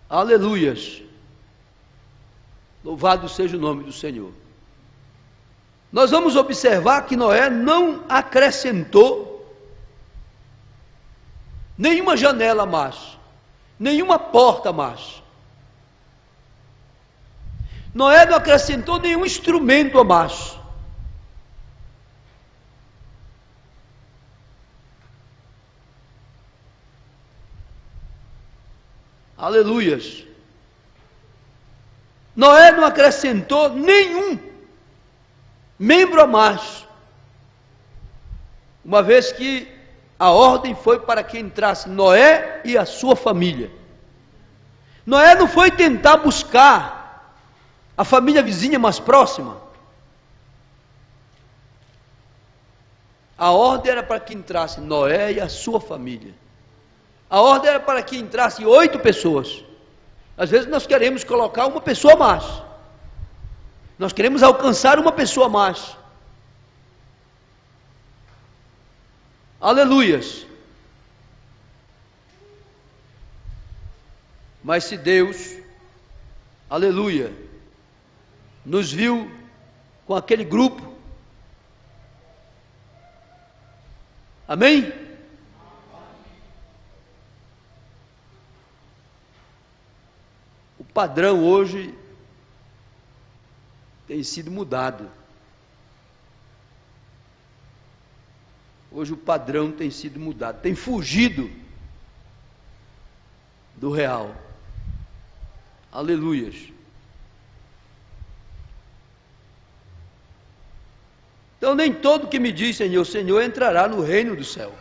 Aleluias. Louvado seja o nome do Senhor. Nós vamos observar que Noé não acrescentou nenhuma janela a mais, nenhuma porta a mais. Noé não acrescentou nenhum instrumento a mais. Aleluias. Noé não acrescentou nenhum membro a mais, uma vez que a ordem foi para que entrasse Noé e a sua família. Noé não foi tentar buscar a família vizinha mais próxima. A ordem era para que entrasse Noé e a sua família. A ordem era para que entrassem 8 pessoas. Às vezes nós queremos colocar uma pessoa a mais. Nós queremos alcançar uma pessoa a mais. Aleluias. Mas se Deus, aleluia, nos viu com aquele grupo, amém? O padrão hoje tem sido mudado. Hoje o padrão tem sido mudado, tem fugido do real. Aleluias. Então nem todo que me diz Senhor, Senhor entrará no reino do céu,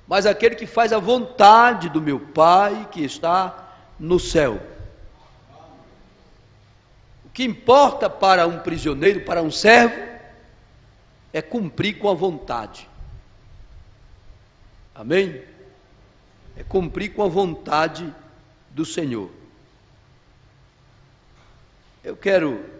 mas aquele que faz a vontade do meu Pai que está no céu. O que importa para um prisioneiro, para um servo, é cumprir com a vontade. Amém? É cumprir com a vontade do Senhor. Eu quero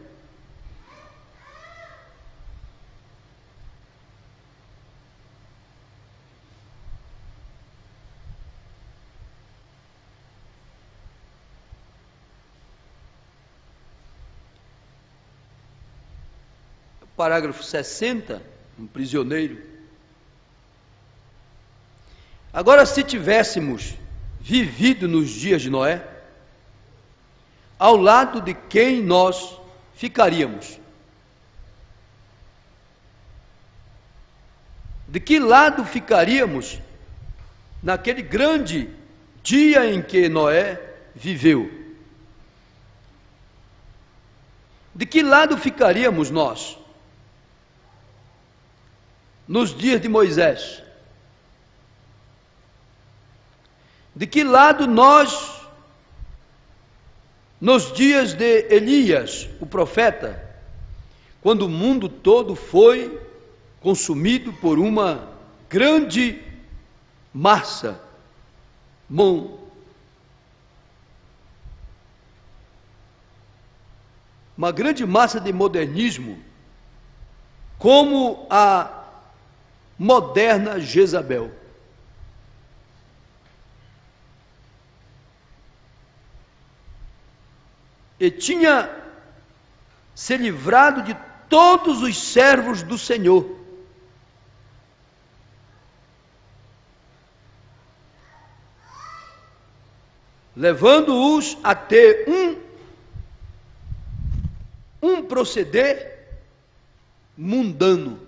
parágrafo 60, um prisioneiro. Agora, se tivéssemos vivido nos dias de Noé, ao lado de quem nós ficaríamos? De que lado ficaríamos naquele grande dia em que Noé viveu? De que lado ficaríamos nós? Nos dias de Moisés? De que lado nós, nos dias de Elias, o profeta, quando o mundo todo foi consumido por uma grande massa, uma grande massa de modernismo, como a moderna Jezabel. E tinha se livrado de todos os servos do Senhor. Levando-os a ter um proceder mundano.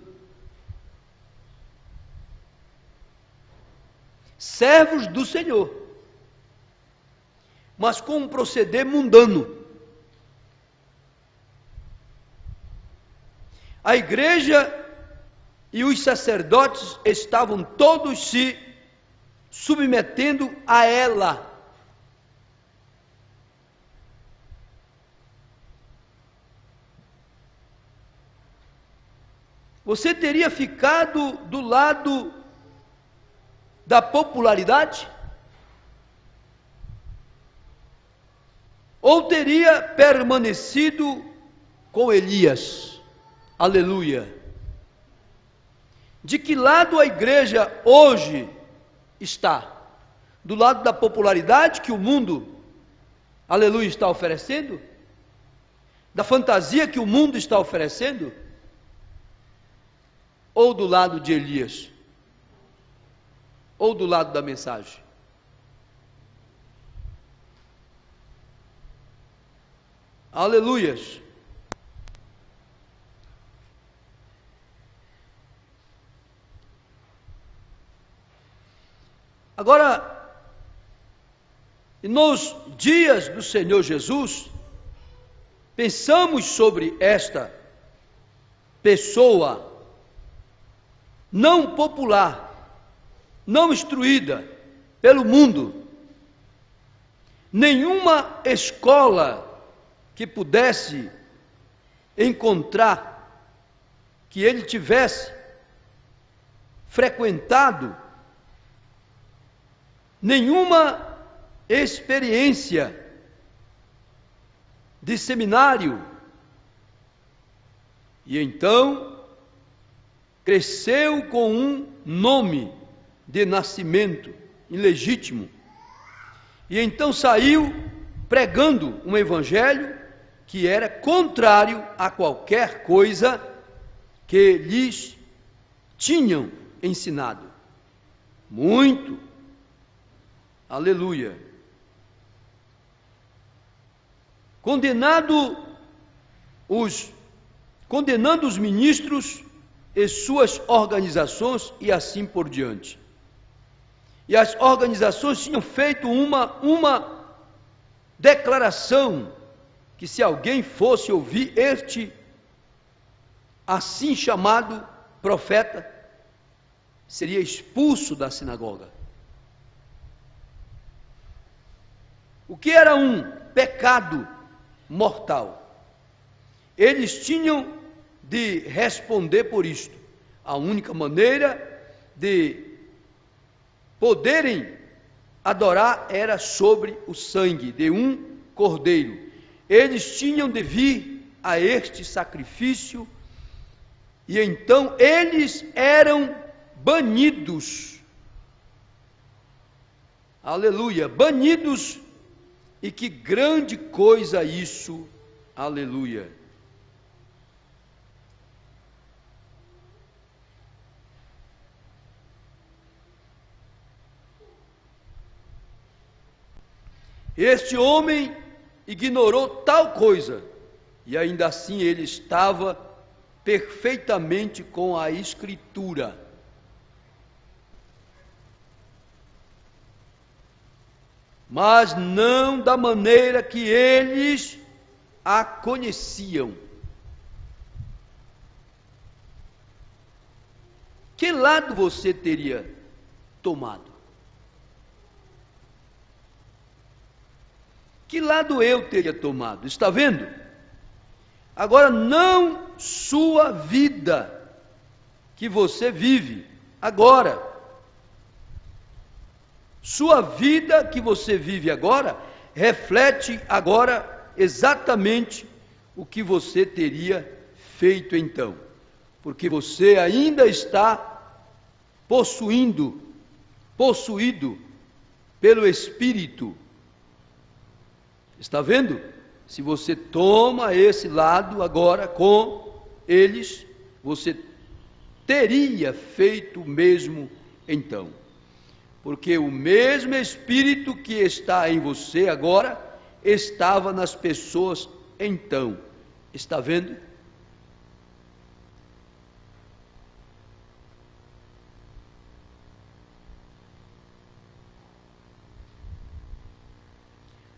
Servos do Senhor, mas com um proceder mundano. A igreja e os sacerdotes estavam todos se submetendo a ela. Você teria ficado do lado da popularidade? ou teria permanecido com Elias? Aleluia! De que lado a igreja hoje está? Do lado da popularidade que o mundo, aleluia, está oferecendo? Da fantasia que o mundo está oferecendo? Ou do lado de Elias? Ou do lado da mensagem? Aleluias! Agora, nos dias do Senhor Jesus, pensamos sobre esta pessoa não popular, não instruída pelo mundo, nenhuma escola que pudesse encontrar que ele tivesse frequentado, nenhuma experiência de seminário, e então cresceu com um nome de nascimento ilegítimo, e então saiu pregando um evangelho que era contrário a qualquer coisa que lhes tinham ensinado. Muito. Aleluia. Condenando os ministros e suas organizações e assim por diante. E as organizações tinham feito uma declaração que se alguém fosse ouvir este assim chamado profeta, seria expulso da sinagoga. O que era um pecado mortal? Eles tinham de responder por isto. A única maneira de poderem adorar era sobre o sangue de um cordeiro. Eles tinham de vir a este sacrifício e então eles eram banidos. Aleluia, banidos. E que grande coisa isso, aleluia. Este homem ignorou tal coisa, e ainda assim ele estava perfeitamente com a Escritura. Mas não da maneira que eles a conheciam. Que lado você teria tomado? Que lado eu teria tomado? Está vendo? Agora, não sua vida que você vive agora. Sua vida que você vive agora reflete agora exatamente o que você teria feito então, porque você ainda está possuído pelo Espírito. Está vendo? Se você toma esse lado agora com eles, você teria feito o mesmo então. Porque o mesmo Espírito que está em você agora, estava nas pessoas então. Está vendo?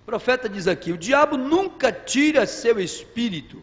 O profeta diz aqui: o diabo nunca tira seu espírito.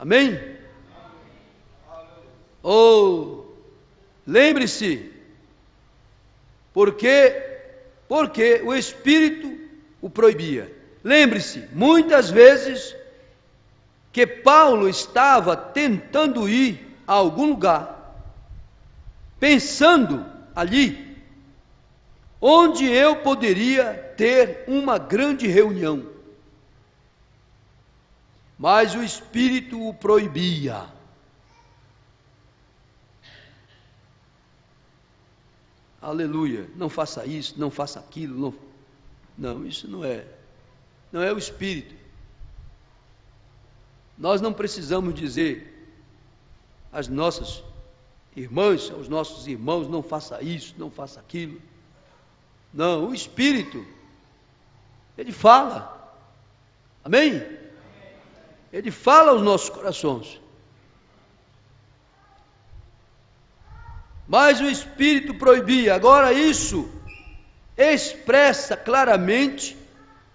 Amém? Oh, lembre-se, porque o Espírito o proibia. Lembre-se, muitas vezes que Paulo estava tentando ir a algum lugar, pensando ali, onde eu poderia ter uma grande reunião, mas o Espírito o proibia. Aleluia, não faça isso, não faça aquilo, não, isso não é o Espírito. Nós não precisamos dizer às nossas irmãs, aos nossos irmãos, não faça isso, não faça aquilo. Não, o Espírito, ele fala, amém? Ele fala aos nossos corações. Mas o Espírito proibia. Agora isso expressa claramente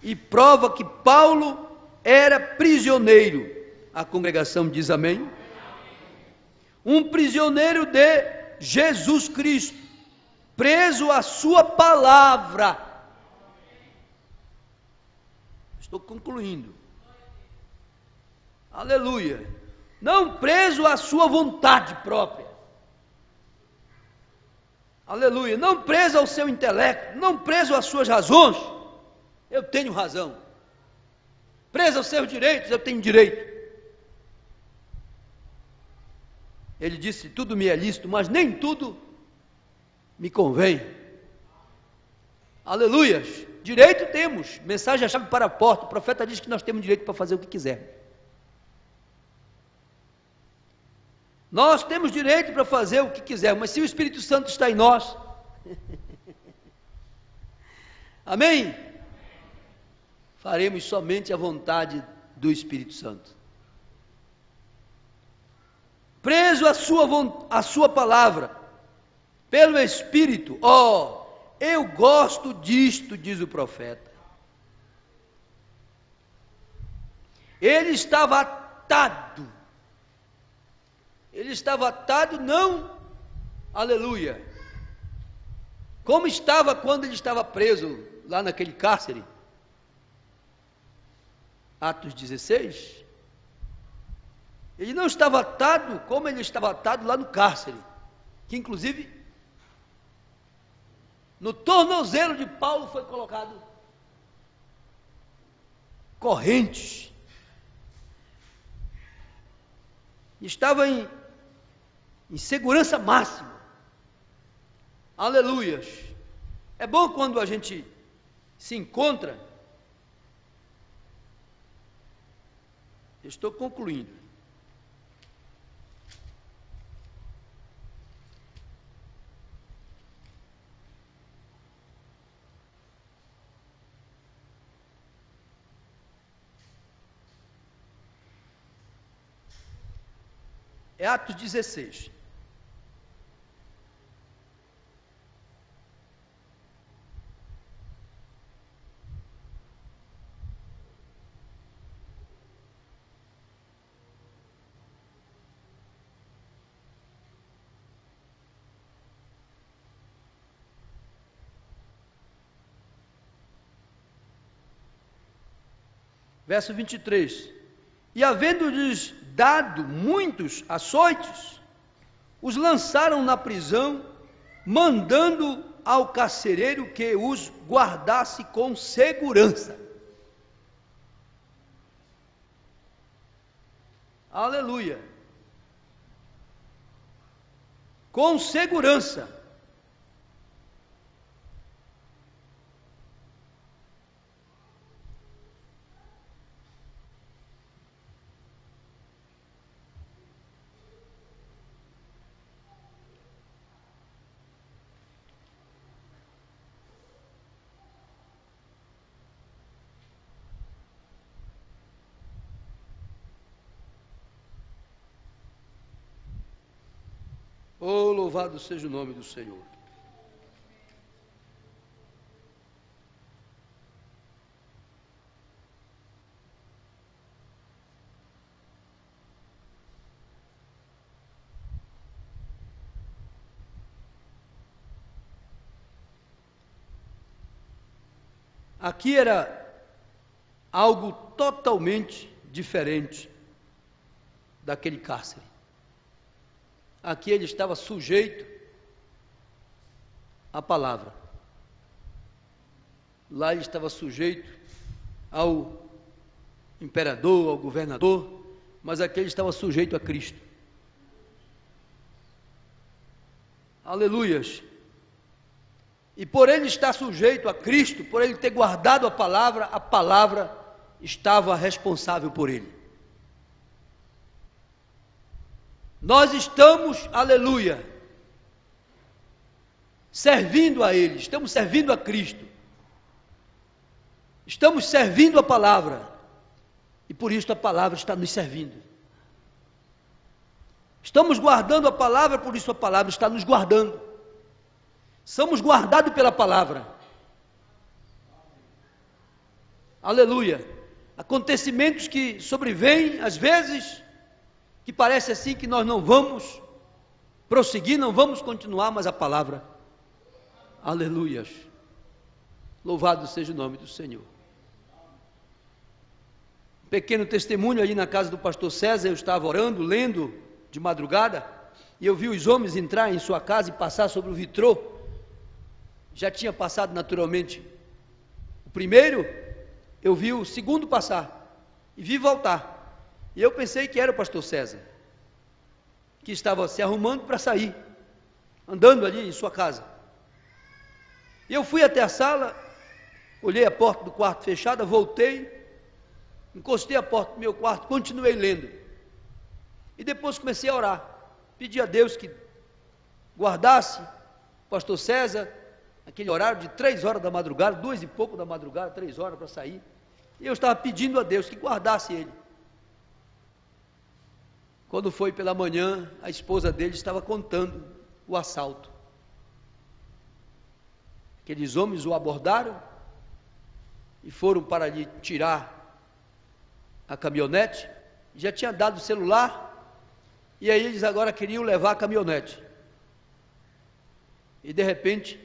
e prova que Paulo era prisioneiro. A congregação diz amém? Um prisioneiro de Jesus Cristo, preso à sua palavra. Estou concluindo. Aleluia. Não preso à sua vontade própria. Aleluia. Não preso ao seu intelecto, não preso às suas razões. Eu tenho razão. Preso aos seus direitos, eu tenho direito. Ele disse, tudo me é lícito, mas nem tudo me convém. Aleluias. Direito temos. Mensagem a chave para a porta. O profeta diz que nós temos direito para fazer o que quiser. Nós temos direito para fazer o que quiser, mas se o Espírito Santo está em nós, amém? Faremos somente a vontade do Espírito Santo. Preso à sua palavra, pelo Espírito, eu gosto disto, diz o profeta. Ele estava atado. Ele estava atado, não, aleluia, como estava quando ele estava preso lá naquele cárcere, Atos 16, ele não estava atado como ele estava atado lá no cárcere, que inclusive, no tornozelo de Paulo foi colocado correntes, estava em segurança máxima. Aleluias. É bom quando a gente se encontra. Estou concluindo. É Atos 16. Verso 23. E havendo-lhes dado muitos açoites, os lançaram na prisão, mandando ao carcereiro que os guardasse com segurança. Aleluia. Com segurança. Oh, louvado seja o nome do Senhor. aqui era algo totalmente diferente daquele cárcere. Aqui ele estava sujeito à palavra. Lá ele estava sujeito ao imperador, ao governador, mas aqui ele estava sujeito a Cristo. Aleluias! E por ele estar sujeito a Cristo, por ele ter guardado a palavra estava responsável por ele. Nós estamos, aleluia, servindo a Ele, estamos servindo a Cristo, estamos servindo a palavra, e por isso a palavra está nos servindo. Estamos guardando a palavra, por isso a palavra está nos guardando. Somos guardados pela palavra. Aleluia. Acontecimentos que sobrevêm, às vezes, que parece assim que nós não vamos prosseguir, não vamos continuar, mas a palavra, aleluias, louvado seja o nome do Senhor. Um pequeno testemunho ali na casa do pastor César, eu estava orando, lendo de madrugada, e eu vi os homens entrar em sua casa e passar sobre o vitrô. Já tinha passado naturalmente o primeiro, eu vi o segundo passar, e vi voltar. E eu pensei que era o pastor César, que estava se arrumando para sair, andando ali em sua casa. E eu fui até a sala, olhei a porta do quarto fechada, voltei, encostei a porta do meu quarto, continuei lendo. E depois comecei a orar, pedi a Deus que guardasse o pastor César, aquele horário de 3 horas da madrugada, 2 e pouco da madrugada, 3 horas para sair. E eu estava pedindo a Deus que guardasse ele. Quando foi pela manhã, a esposa dele estava contando o assalto. Aqueles homens o abordaram e foram para lhe tirar a caminhonete. Já tinha dado o celular, e aí eles agora queriam levar a caminhonete. E de repente,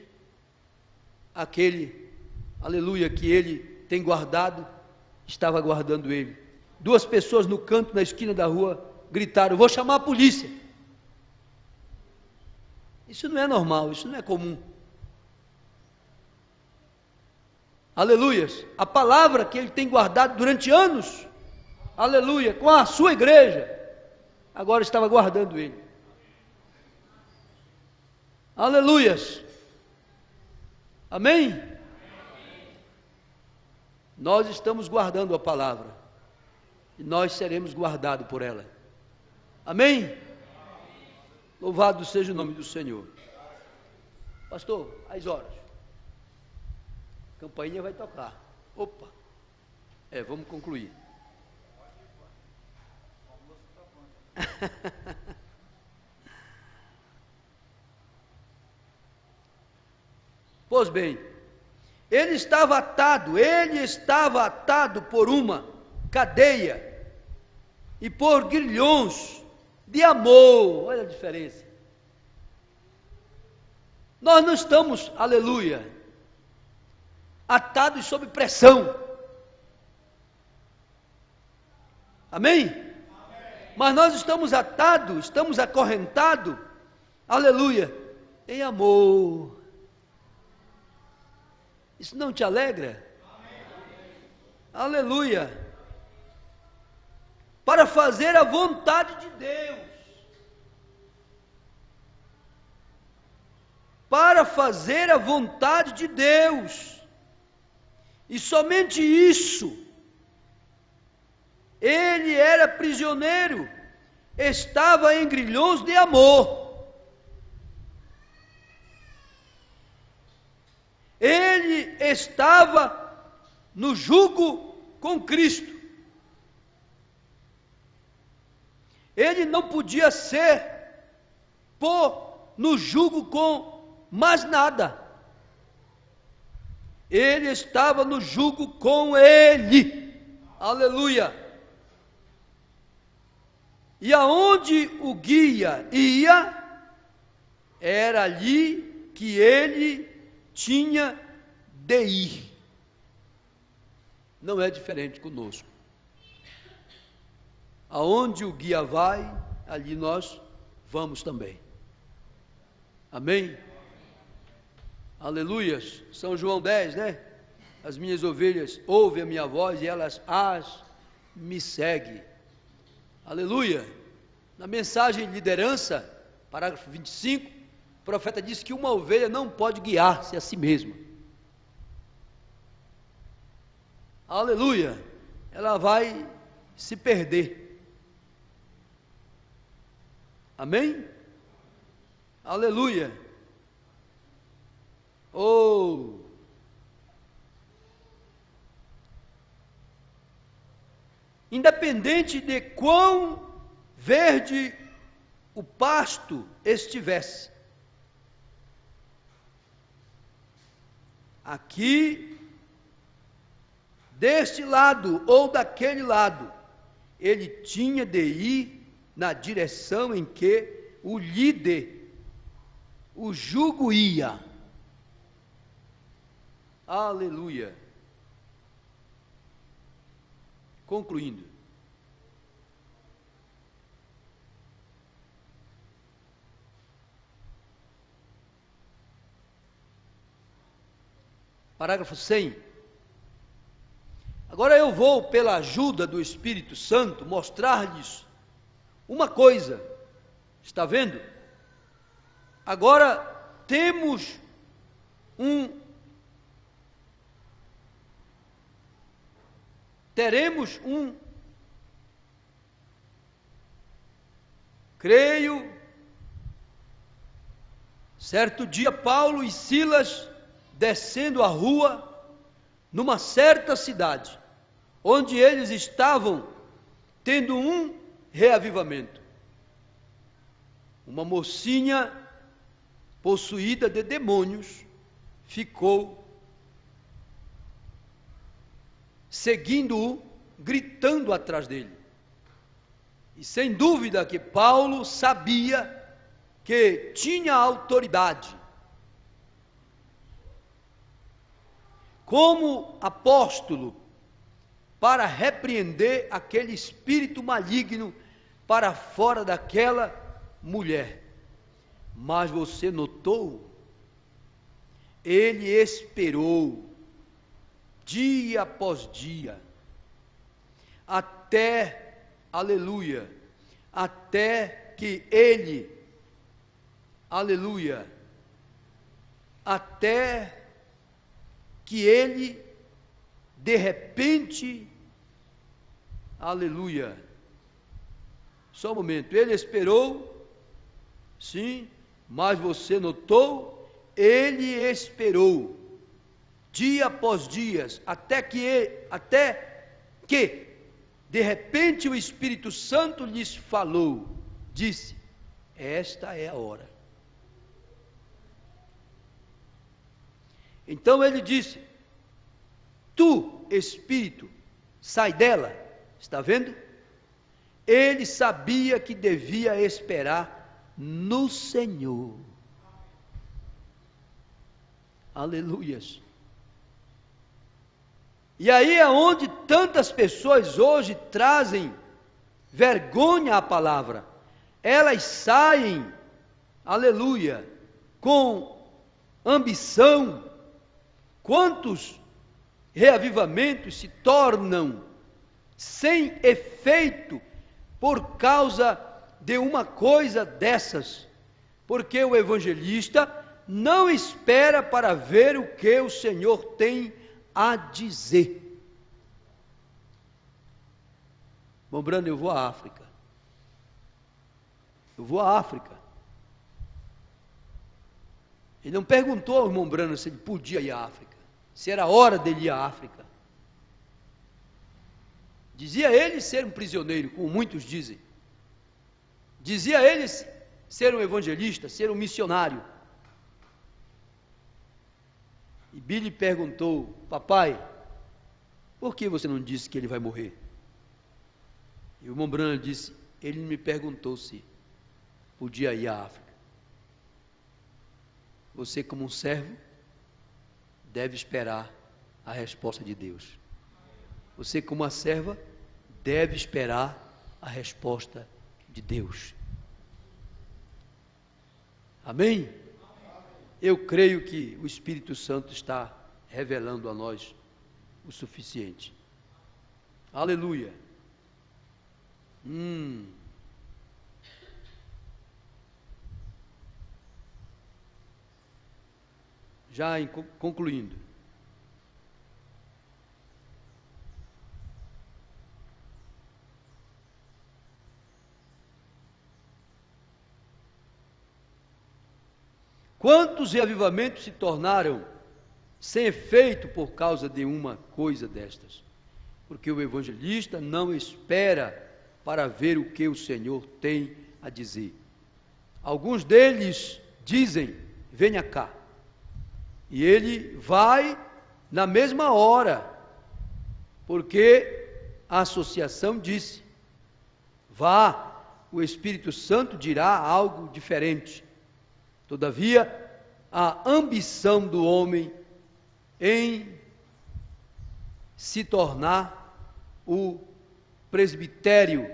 aquele, aleluia, que ele tem guardado, estava guardando ele. 2 pessoas no canto, na esquina da rua, gritaram: vou chamar a polícia. Isso não é normal, isso não é comum. Aleluias, a palavra que ele tem guardado durante anos, aleluia, com a sua igreja, agora estava guardando ele. Aleluias, amém? Nós estamos guardando a palavra, e nós seremos guardados por ela. Amém? Louvado seja o nome do Senhor. Pastor, às horas. A campainha vai tocar. Opa. Vamos concluir. Pois bem, ele estava atado por uma cadeia e por grilhões de amor. Olha a diferença. Nós não estamos, aleluia, atados sob pressão. Amém? Amém. Mas nós estamos atados, estamos acorrentados, aleluia, em amor. Isso não te alegra? Amém. Aleluia. Para fazer a vontade de Deus. Para fazer a vontade de Deus. E somente isso. Ele era prisioneiro, estava em grilhões de amor. Ele estava no jugo com Cristo. Ele não podia ser pôr no jugo com mais nada. Ele estava no jugo com Ele. Aleluia. E aonde o guia ia, era ali que ele tinha de ir. não é diferente conosco. Aonde o guia vai, ali nós vamos também. Amém? Aleluias. São João 10, né? As minhas ovelhas ouvem a minha voz e elas me seguem. Aleluia. Na mensagem de liderança, parágrafo 25, o profeta diz que uma ovelha não pode guiar-se a si mesma. Aleluia. Ela vai se perder. Amém? Aleluia. Oh! Independente de quão verde o pasto estivesse, aqui, deste lado ou daquele lado, ele tinha de ir na direção em que o líder, o jugo ia. Aleluia. Concluindo. Parágrafo 100. Agora eu vou, pela ajuda do Espírito Santo, mostrar-lhes uma coisa. Está vendo? Agora temos teremos creio, certo dia Paulo e Silas descendo a rua numa certa cidade, onde eles estavam tendo um reavivamento. Uma mocinha possuída de demônios ficou seguindo-o, gritando atrás dele. E sem dúvida que Paulo sabia que tinha autoridade como apóstolo para repreender aquele espírito maligno para fora daquela mulher. Mas você notou? Ele esperou dia após dia, até, aleluia, até que ele, aleluia, até que ele, de repente, aleluia, só um momento, ele esperou, sim, mas você notou, ele esperou, dia após dias, até que, de repente, o Espírito Santo lhes falou, disse, esta é a hora. Então ele disse, tu, Espírito, sai dela, está vendo? Ele sabia que devia esperar no Senhor. Aleluias. E aí é onde tantas pessoas hoje trazem vergonha à palavra. Elas saem, aleluia, com ambição. Quantos reavivamentos se tornam sem efeito por causa de uma coisa dessas? Porque o evangelista não espera para ver o que o Senhor tem a dizer. Irmão Brando, eu vou à África. Eu vou à África. Ele não perguntou ao irmão Brando se ele podia ir à África, se era hora dele ir à África. Dizia ele ser um prisioneiro, como muitos dizem. Dizia ele ser um evangelista, ser um missionário. E Billy perguntou, papai, por que você não disse que ele vai morrer? E o irmão Branham disse, ele me perguntou se podia ir à África. Você, como um servo, deve esperar a resposta de Deus. Você, como uma serva, deve esperar a resposta de Deus. Amém? Eu creio que o Espírito Santo está revelando a nós o suficiente. Aleluia. Já concluindo. Quantos reavivamentos se tornaram sem efeito por causa de uma coisa destas? Porque o evangelista não espera para ver o que o Senhor tem a dizer. Alguns deles dizem: venha cá. E ele vai na mesma hora, porque a associação disse: vá, o Espírito Santo dirá algo diferente. Todavia, a ambição do homem em se tornar o presbitério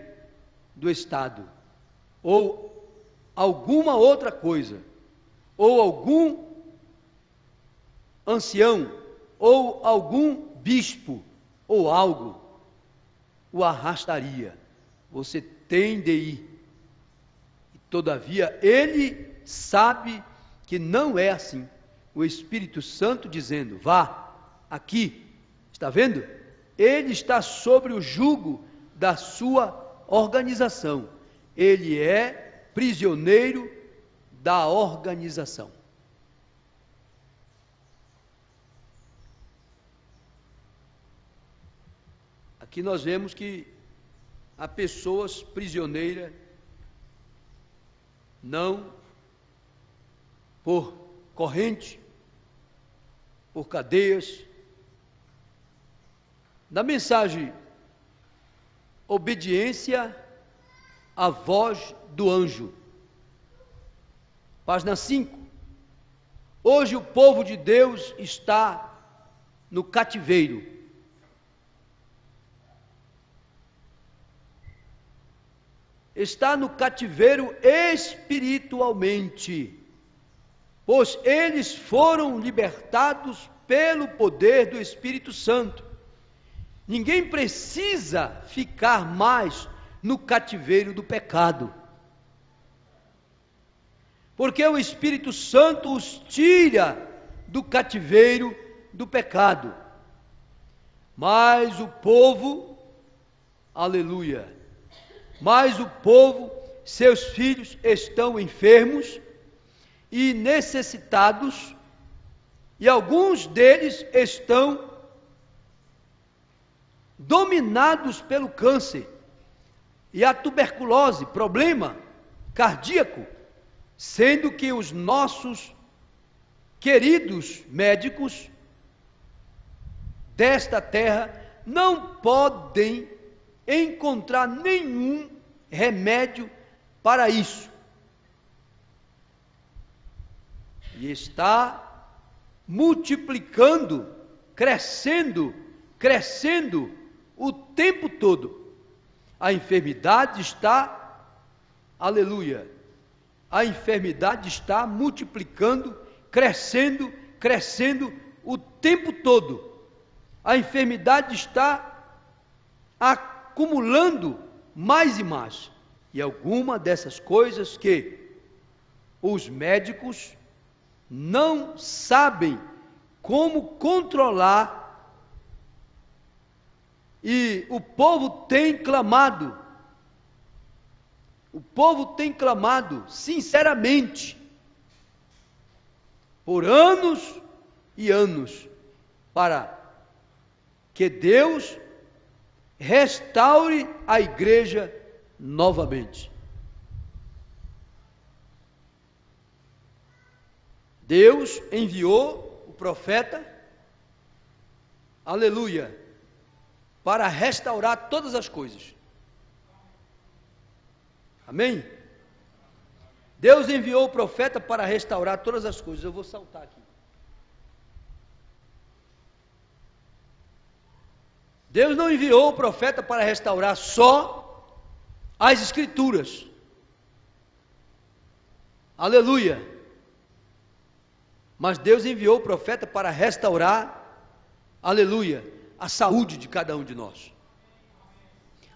do Estado, ou alguma outra coisa, ou algum ancião, ou algum bispo, ou algo, o arrastaria. Você tem de ir. Todavia, ele sabe que não é assim. O Espírito Santo dizendo: vá, aqui, está vendo? Ele está sobre o jugo da sua organização. Ele é prisioneiro da organização. Aqui nós vemos que há pessoas prisioneiras, não por corrente, por cadeias. Na mensagem, obediência à voz do anjo. Página 5. Hoje o povo de Deus está no cativeiro. Está no cativeiro espiritualmente, pois eles foram libertados pelo poder do Espírito Santo. Ninguém precisa ficar mais no cativeiro do pecado, porque o Espírito Santo os tira do cativeiro do pecado. Mas o povo, aleluia, mas o povo, seus filhos estão enfermos e necessitados, e alguns deles estão dominados pelo câncer e a tuberculose, problema cardíaco, sendo que os nossos queridos médicos desta terra não podem encontrar nenhum remédio para isso. E está multiplicando, crescendo o tempo todo. A enfermidade está, aleluia, a enfermidade está multiplicando, crescendo o tempo todo. A enfermidade está acumulando mais e mais. E alguma dessas coisas que os médicos não sabem como controlar, e o povo tem clamado sinceramente, por anos e anos, para que Deus restaure a igreja novamente. Deus enviou o profeta, aleluia, para restaurar todas as coisas. Amém? Deus enviou o profeta para restaurar todas as coisas. Eu vou saltar aqui. Deus não enviou o profeta para restaurar só as Escrituras. Aleluia! Mas Deus enviou o profeta para restaurar, aleluia, a saúde de cada um de nós,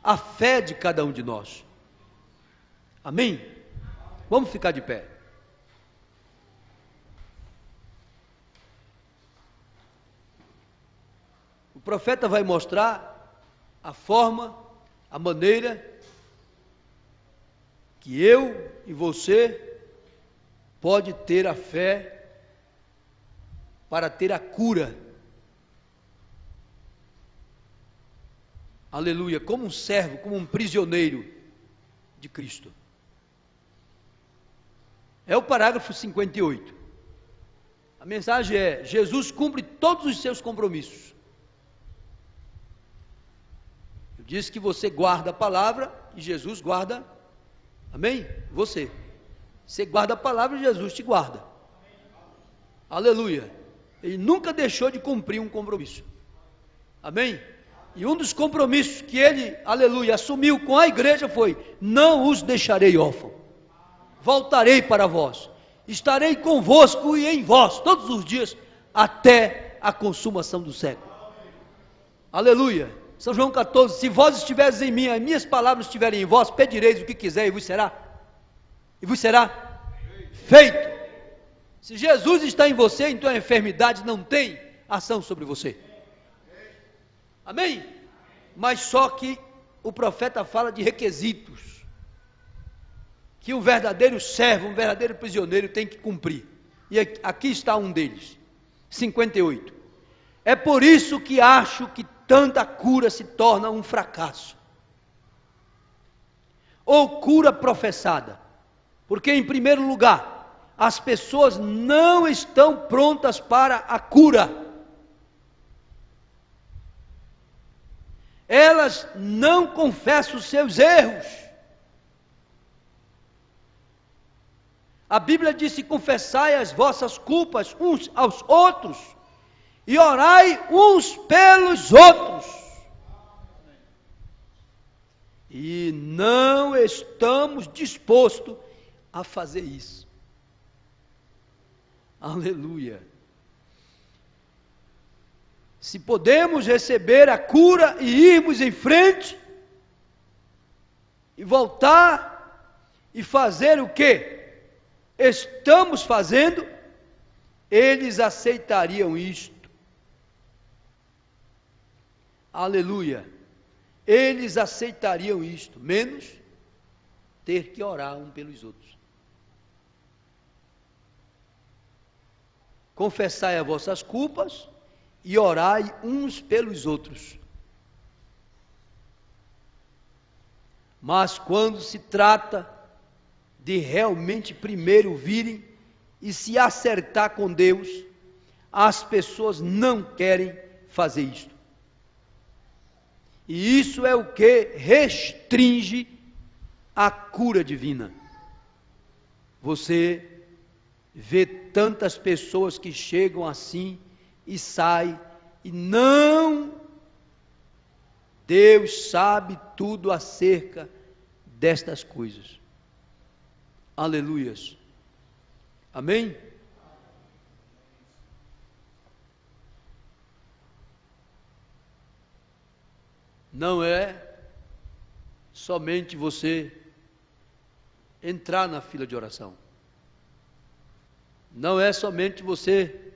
a fé de cada um de nós. Amém? Vamos ficar de pé. O profeta vai mostrar a forma, a maneira que eu e você pode ter a fé para ter a cura. Aleluia, como um servo, como um prisioneiro de Cristo. É o parágrafo 58. A mensagem é: Jesus cumpre todos os seus compromissos. Eu disse que você guarda a palavra e Jesus guarda, amém? Você guarda a palavra e Jesus te guarda. Aleluia. Ele nunca deixou de cumprir um compromisso. Amém? E um dos compromissos que ele, aleluia, assumiu com a igreja foi: não os deixarei órfãos. Voltarei para vós. Estarei convosco e em vós todos os dias até a consumação do século. Aleluia. São João 14: se vós estiveres em mim, as minhas palavras estiverem em vós, pedireis o que quiser e vos será feito. Se Jesus está em você, então a enfermidade não tem ação sobre você. Amém? Mas só que o profeta fala de requisitos que um verdadeiro servo, um verdadeiro prisioneiro tem que cumprir. E aqui está um deles. 58. É por isso que acho que tanta cura se torna um fracasso. Ou cura professada. Porque, em primeiro lugar, as pessoas não estão prontas para a cura. Elas não confessam os seus erros. A Bíblia diz: confessai as vossas culpas uns aos outros e orai uns pelos outros. E não estamos dispostos a fazer isso. Aleluia. Se podemos receber a cura e irmos em frente e voltar e fazer o que estamos fazendo, eles aceitariam isto. Aleluia. Eles aceitariam isto, menos ter que orar um pelos outros. Confessai as vossas culpas e orai uns pelos outros. Mas quando se trata de realmente primeiro virem e se acertar com Deus, as pessoas não querem fazer isto. E isso é o que restringe a cura divina. Você vê tantas pessoas que chegam assim e saem, e não, Deus sabe tudo acerca destas coisas. Aleluias. Amém? Não é somente você entrar na fila de oração. Não é somente você,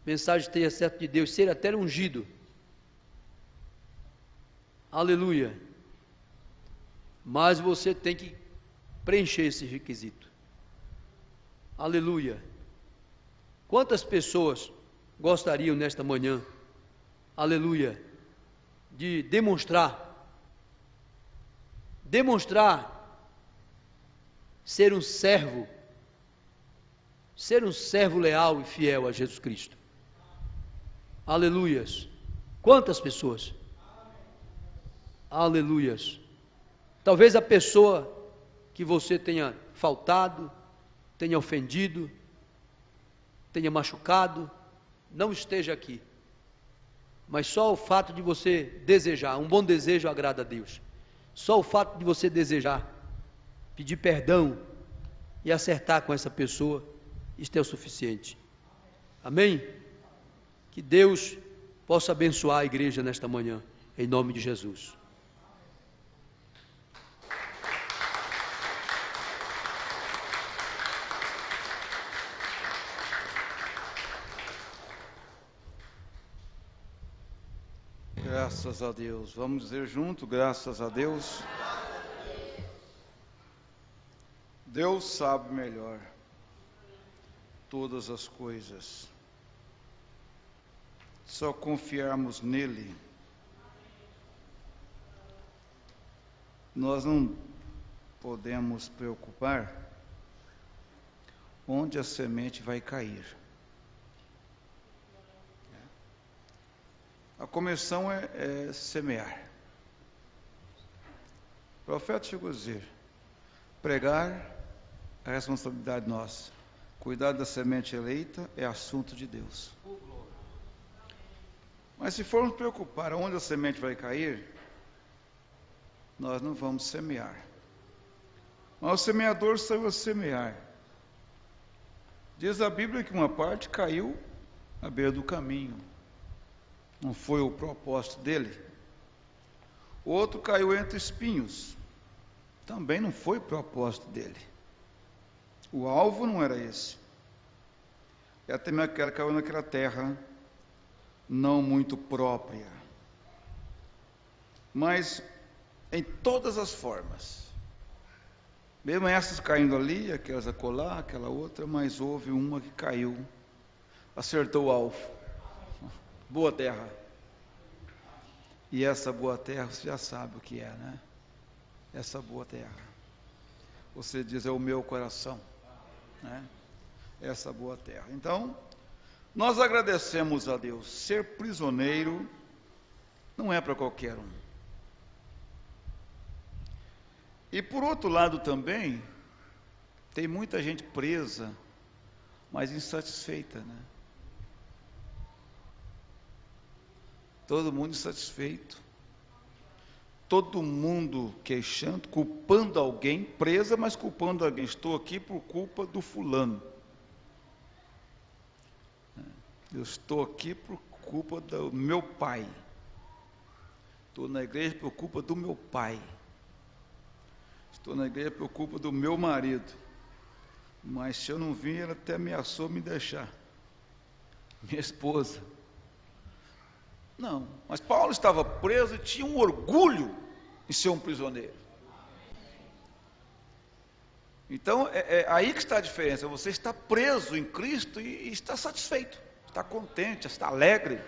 mensagem esteja certo de Deus, ser até ungido. Aleluia. Mas você tem que preencher esse requisito. Aleluia. Quantas pessoas gostariam nesta manhã, aleluia, de demonstrar ser um servo leal e fiel a Jesus Cristo? Aleluias. Quantas pessoas? Aleluias. Talvez a pessoa que você tenha faltado, tenha ofendido, tenha machucado, não esteja aqui. Mas só o fato de você desejar, um bom desejo agrada a Deus. Só o fato de você desejar, pedir perdão e acertar com essa pessoa, isto é o suficiente. Amém? Que Deus possa abençoar a igreja nesta manhã, em nome de Jesus. Graças a Deus. Vamos dizer junto, graças a Deus. Deus sabe melhor todas as coisas. Só confiarmos nele. Nós não podemos preocupar onde a semente vai cair. A comissão é semear. O profeta chegou a dizer: pregar é a responsabilidade nossa. Cuidar da semente eleita é assunto de Deus. Mas se formos preocupar onde a semente vai cair, nós não vamos semear. Mas o semeador saiu a semear. Diz a Bíblia que uma parte caiu à beira do caminho. Não foi o propósito dele. O outro caiu entre espinhos. Também não foi o propósito dele. O alvo não era esse. E até mesmo aquela caiu naquela terra não muito própria. Mas em todas as formas. Mesmo essas caindo ali, aquelas acolá, aquela outra, mas houve uma que caiu, acertou o alvo. Boa terra. E essa boa terra, você já sabe o que é, né? Essa boa terra. Você diz, é o meu coração, né? Essa boa terra. Então, nós agradecemos a Deus. Ser prisioneiro não é para qualquer um. E por outro lado também, tem muita gente presa, mas insatisfeita, né? Todo mundo insatisfeito. Todo mundo queixando, culpando alguém, presa, mas culpando alguém. Estou aqui por culpa do fulano. Eu estou aqui por culpa do meu pai. Estou na igreja por culpa do meu pai. Estou na igreja por culpa do meu marido. Mas se eu não vim, ele até ameaçou me deixar. Minha esposa. Não, mas Paulo estava preso e tinha um orgulho em ser um prisioneiro. Então, é aí que está a diferença. Você está preso em Cristo e está satisfeito, está contente, está alegre.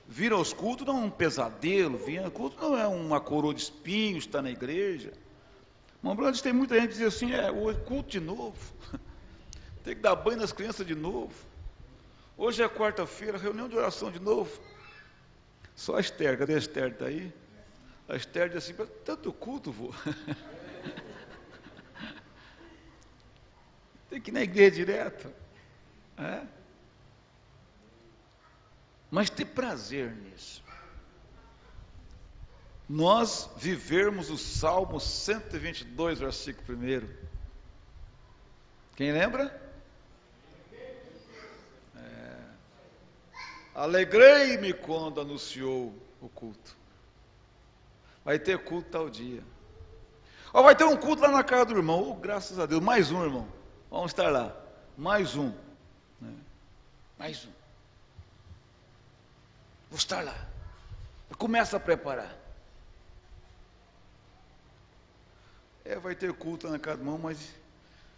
Vir aos cultos não é um pesadelo, vir aos cultos não é uma coroa de espinhos, está na igreja. Irmão Brandes, tem muita gente que diz assim, o culto de novo, tem que dar banho nas crianças de novo. Hoje é quarta-feira, reunião de oração de novo. Só a Esther, cadê a Esther? Está aí? A Esther diz assim, tanto culto, vô. Tem que ir na igreja direto. É? Mas ter prazer nisso. Nós vivermos o Salmo 122, versículo 1. Quem lembra? Alegrei-me quando anunciou o culto. Vai ter culto tal dia. Vai ter um culto lá na casa do irmão. Graças a Deus, mais um, irmão. Vamos estar lá. Mais um. Mais um. Vou estar lá. Começa a preparar. Vai ter culto lá na casa do irmão, mas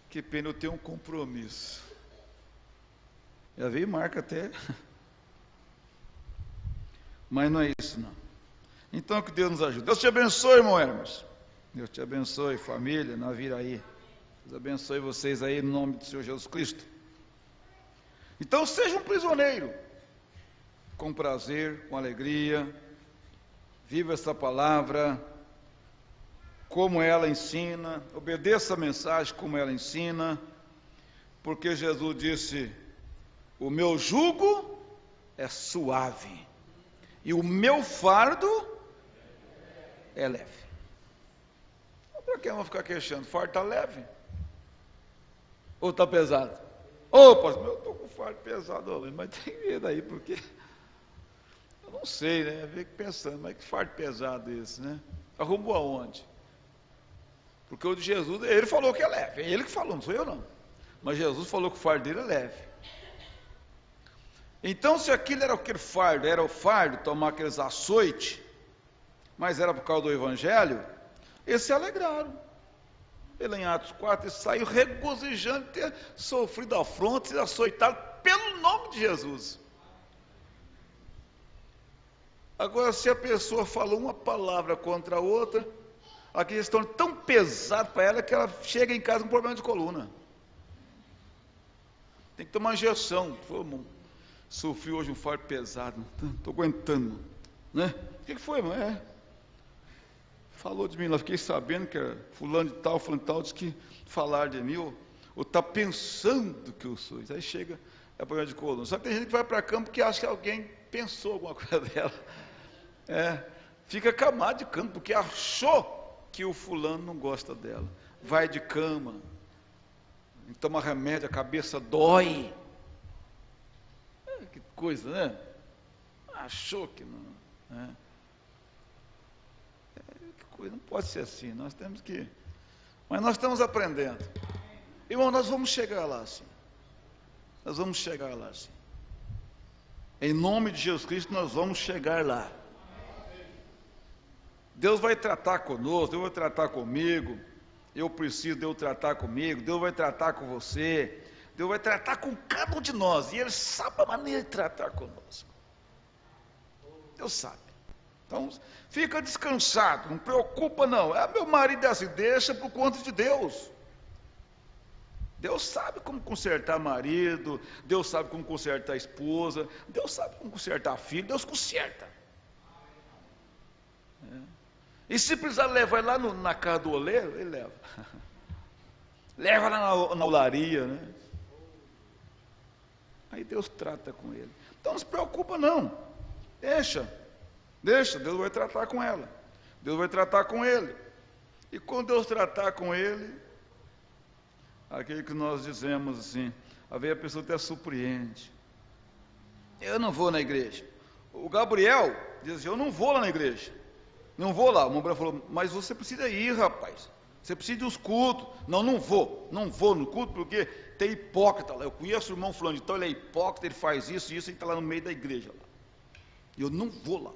que pena, eu tenho um compromisso. Já veio marca até. Mas não é isso, não. Então que Deus nos ajude. Deus te abençoe, irmão Hermes. Deus te abençoe, família, Naviraí. Deus abençoe vocês aí no nome do Senhor Jesus Cristo. Então seja um prisioneiro. Com prazer, com alegria. Viva essa palavra como ela ensina. Obedeça a mensagem como ela ensina. Porque Jesus disse, o meu jugo é suave. E o meu fardo é leve. Para que eu vou ficar queixando? O fardo está leve? Ou está pesado? Ô, pastor, eu estou com o fardo pesado, mas tem medo aí, porque eu não sei, né? Eu fico pensando, mas que fardo pesado esse, né? Arrumou aonde? Porque o de Jesus, ele falou que é leve. É ele que falou, não sou eu não. Mas Jesus falou que o fardo dele é leve. Então, se aquilo era aquele fardo, era o fardo, tomar aqueles açoites, mas era por causa do Evangelho, eles se alegraram. Ele em Atos 4, ele saiu regozijando de ter sofrido afrontas e açoitado pelo nome de Jesus. Agora, se a pessoa falou uma palavra contra a outra, aqui eles estão tão pesados para ela que ela chega em casa com problema de coluna. Tem que tomar injeção. Pô, irmão, sofri hoje um fardo pesado, estou aguentando, né? O que foi, irmão? Falou de mim, eu fiquei sabendo que era fulano de tal, disse que falar de mim, ou está pensando que eu sou. Aí chega, é problema de coluna. Só que tem gente que vai para a cama porque acha que alguém pensou alguma coisa dela. Fica camado de cama, porque achou que o fulano não gosta dela. Vai de cama, toma remédio, a cabeça dói. Que coisa, né? Achou que não. Que coisa, não pode ser assim. Nós temos que. Mas nós estamos aprendendo. Irmão, nós vamos chegar lá assim. Nós vamos chegar lá assim. Em nome de Jesus Cristo, nós vamos chegar lá. Deus vai tratar conosco, Deus vai tratar comigo. Eu preciso, Deus tratar comigo. Deus vai tratar com você. Deus vai tratar com cada um de nós. E Ele sabe a maneira de tratar conosco. Deus sabe. Então, fica descansado, não preocupa não. Meu marido é assim, deixa por conta de Deus. Deus sabe como consertar marido. Deus sabe como consertar a esposa. Deus sabe como consertar filho. Deus conserta. E se precisar levar lá na casa do oleiro, ele leva. Leva lá na olaria, né? Aí Deus trata com ele. Então não se preocupa não. Deixa, Deus vai tratar com ela. Deus vai tratar com ele. E quando Deus tratar com ele, aquele que nós dizemos assim, às vezes a pessoa até surpreende. Eu não vou na igreja. O Gabriel diz assim, eu não vou lá na igreja. Não vou lá. O irmão falou, mas você precisa ir, rapaz. Você precisa dos cultos. Não vou no culto porque tem hipócrita lá. Eu conheço o irmão fulano, então ele é hipócrita, ele faz isso e está lá no meio da igreja lá. E eu não vou lá.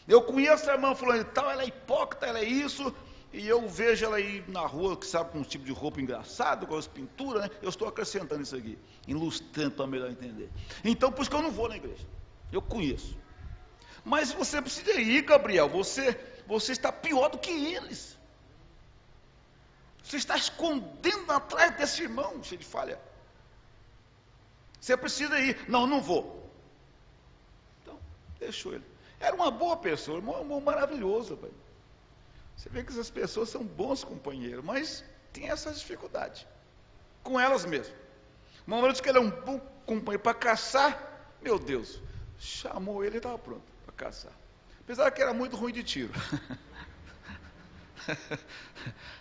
Eu conheço a irmã fulano e tal, ela é hipócrita, ela é isso, e eu vejo ela aí na rua, que sabe, com um tipo de roupa engraçado, com as pinturas, né? Eu estou acrescentando isso aqui, ilustrando para melhor entender. Então, por isso que eu não vou na igreja. Eu conheço. Mas você precisa ir, Gabriel, você está pior do que eles. Você está escondendo atrás desse irmão, cheio de falha. Você precisa ir. Não vou. Então, deixou ele. Era uma boa pessoa, um irmão maravilhoso, pai. Você vê que essas pessoas são bons companheiros, mas tem essas dificuldades. Com elas mesmo. Uma hora disse que ele é um bom companheiro para caçar, meu Deus, chamou ele e estava pronto para caçar. Apesar que era muito ruim de tiro.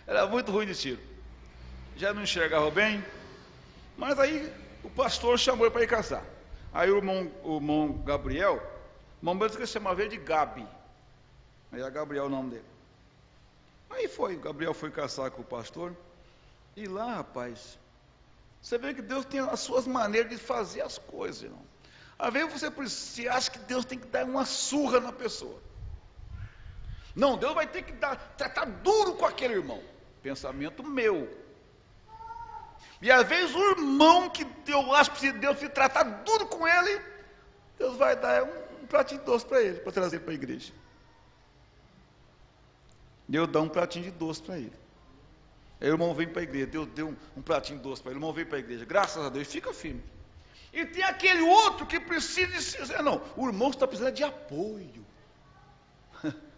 Era muito ruim de tiro. Já não enxergava bem. Mas aí o pastor chamou ele para ir caçar. Aí o irmão Gabriel, o irmão disse que ele chamava ele de Gabi. Aí era Gabriel o nome dele. Aí o Gabriel foi caçar com o pastor. E lá, rapaz, você vê que Deus tem as suas maneiras de fazer as coisas, irmão. Às vezes você acha que Deus tem que dar uma surra na pessoa. Não, Deus vai ter que tratar duro com aquele irmão. Pensamento meu. E às vezes o irmão que eu acho que Deus se tratar duro com ele, Deus vai dar um pratinho de doce para ele, para trazer para a igreja. Deus dá um pratinho de doce para ele. Aí o irmão vem para a igreja, Deus deu um pratinho de doce para ele, o irmão vem para a igreja, graças a Deus, fica firme. E tem aquele outro que precisa dizer, não, o irmão está precisando de apoio.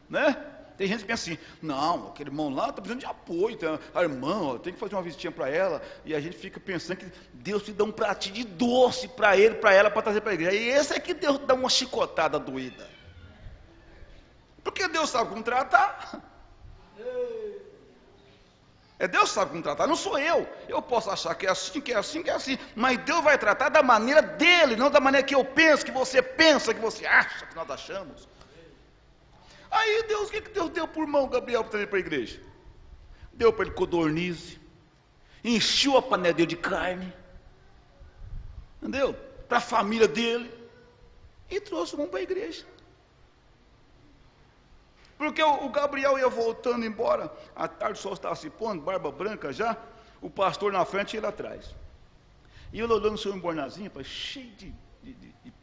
Né? Tem gente que pensa assim, não, aquele irmão lá está precisando de apoio, então, a irmã, tem que fazer uma visitinha para ela, e a gente fica pensando que Deus te dá um pratinho de doce para ele, para ela, para trazer para a igreja. E esse é que Deus dá uma chicotada doída. Porque Deus sabe como tratar. É Deus que sabe como tratar, não sou eu. Eu posso achar que é assim, que é assim, que é assim. Mas Deus vai tratar da maneira dele, não da maneira que eu penso, que você pensa, que você acha, que nós achamos. Aí Deus, o que Deus deu por mão, Gabriel, para trazer para a igreja? Deu para ele codornize, encheu a panela dele de carne, entendeu? Para a família dele, e trouxe o mão para a igreja. Porque o Gabriel ia voltando embora, à tarde o sol estava se pondo, barba branca já, o pastor na frente e ele atrás. E ele olhando o seu embornazinho, cheio de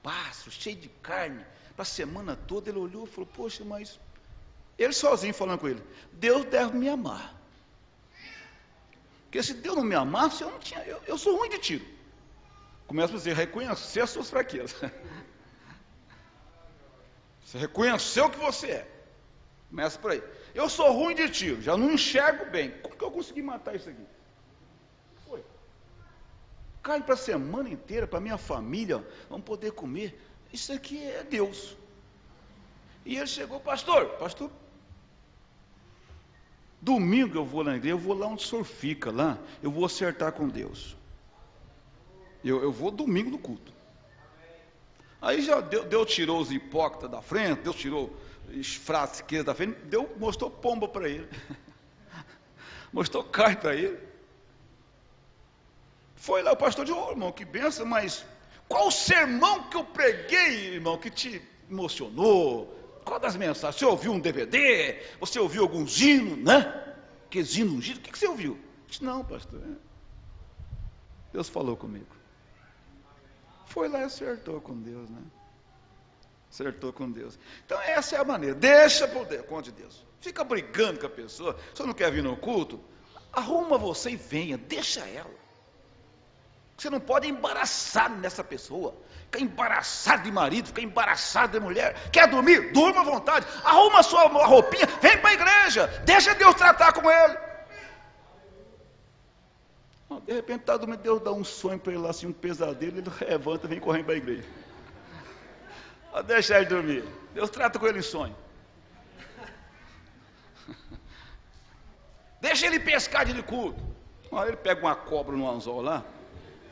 pássaro, cheio de carne, para a semana toda, ele olhou e falou, poxa, mas... Ele sozinho falando com ele, Deus deve me amar. Porque se Deus não me amasse, eu sou ruim de tiro. Começa a dizer, reconhecer as suas fraquezas. Você reconheceu o que você é. Começa por aí. Eu sou ruim de tiro, já não enxergo bem. Como que eu consegui matar isso aqui? Foi. Cai para a semana inteira, para a minha família, vamos poder comer. Isso aqui é Deus. E ele chegou, pastor, domingo eu vou na igreja, eu vou lá onde o senhor fica, lá, eu vou acertar com Deus. Eu vou domingo no culto. Aí já Deus tirou os hipócritas da frente, Deus tirou os frasqueiros da frente, Deus mostrou pomba para ele. Mostrou carne para ele. Foi lá, o pastor disse, irmão, que benção, mas qual o sermão que eu preguei, irmão, que te emocionou? Qual das mensagens? Você ouviu um DVD? Você ouviu alguns hinos, né? Que hino ungido? O que você ouviu? Eu disse, não, pastor. Deus falou comigo. Foi lá e acertou com Deus, né? Acertou com Deus. Então essa é a maneira. Deixa por conta de Deus. Fica brigando com a pessoa. Se você não quer vir no culto, arruma você e venha. Deixa ela. Você não pode embaraçar nessa pessoa. Fica embaraçado de marido, fica embaraçado de mulher. Quer dormir? Durma à vontade. Arruma a sua roupinha, vem para a igreja. Deixa Deus tratar com ele. De repente está dormindo, Deus dá um sonho para ele lá, assim, um pesadelo, ele levanta e vem correndo para a igreja. Deixa ele dormir. Deus trata com ele em sonho. Deixa ele pescar de culto. Uma hora ele pega uma cobra no anzol lá.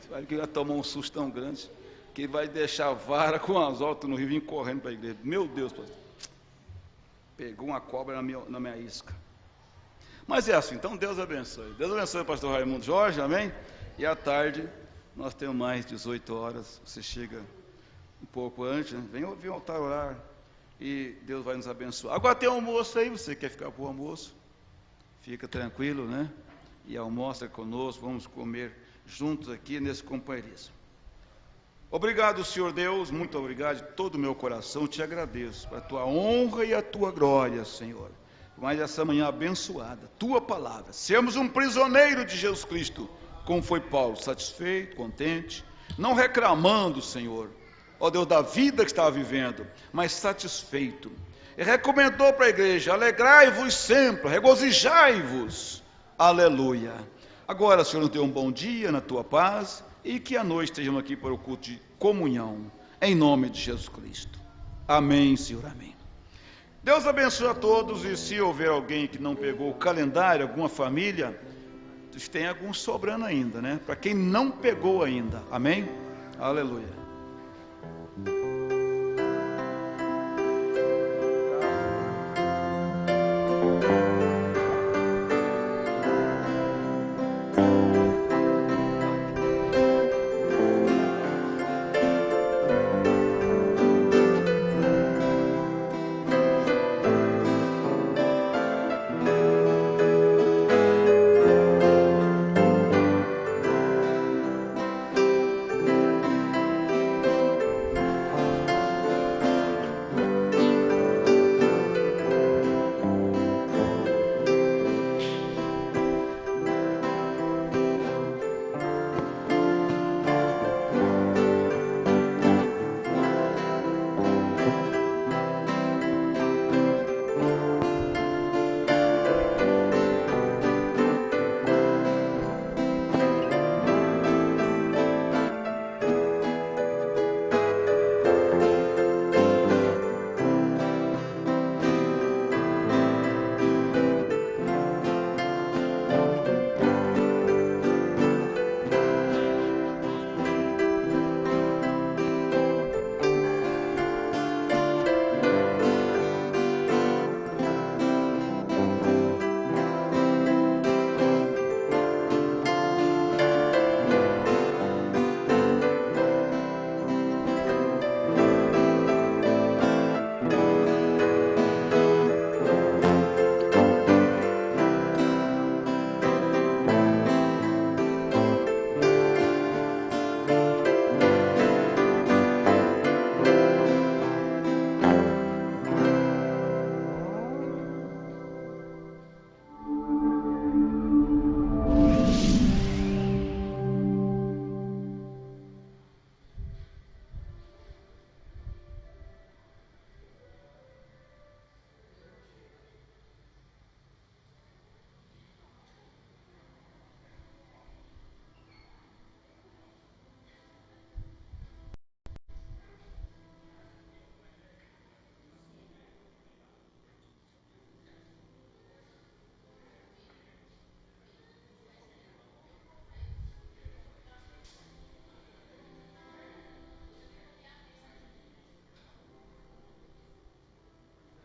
Você vai ver que ele vai tomar um susto tão grande que ele vai deixar a vara com o anzol no rio e vir correndo para a igreja. Meu Deus, pastor. Pegou uma cobra na minha isca. Mas é assim, então Deus abençoe. Deus abençoe o pastor Raimundo Jorge, amém? E à tarde, nós temos mais 18 horas. Você chega um pouco antes, né? Vem ouvir o altar orar. E Deus vai nos abençoar. Agora tem almoço aí, você quer ficar para o almoço? Fica tranquilo, né? E almoça conosco, vamos comer juntos aqui nesse companheirismo. Obrigado, Senhor Deus, muito obrigado de todo o meu coração, te agradeço, para a tua honra e a tua glória, Senhor. Mas essa manhã abençoada, tua palavra, sermos um prisioneiro de Jesus Cristo, como foi Paulo, satisfeito, contente, não reclamando, Senhor, ó Deus, da vida que estava vivendo, mas satisfeito. E recomendou para a igreja, alegrai-vos sempre, regozijai-vos, aleluia. Agora, Senhor, nos dê um bom dia na tua paz, e que à noite estejamos aqui para o culto de comunhão, em nome de Jesus Cristo. Amém, Senhor, amém. Deus abençoe a todos, e se houver alguém que não pegou o calendário, alguma família, tem alguns sobrando ainda, né? Para quem não pegou ainda, amém? Aleluia.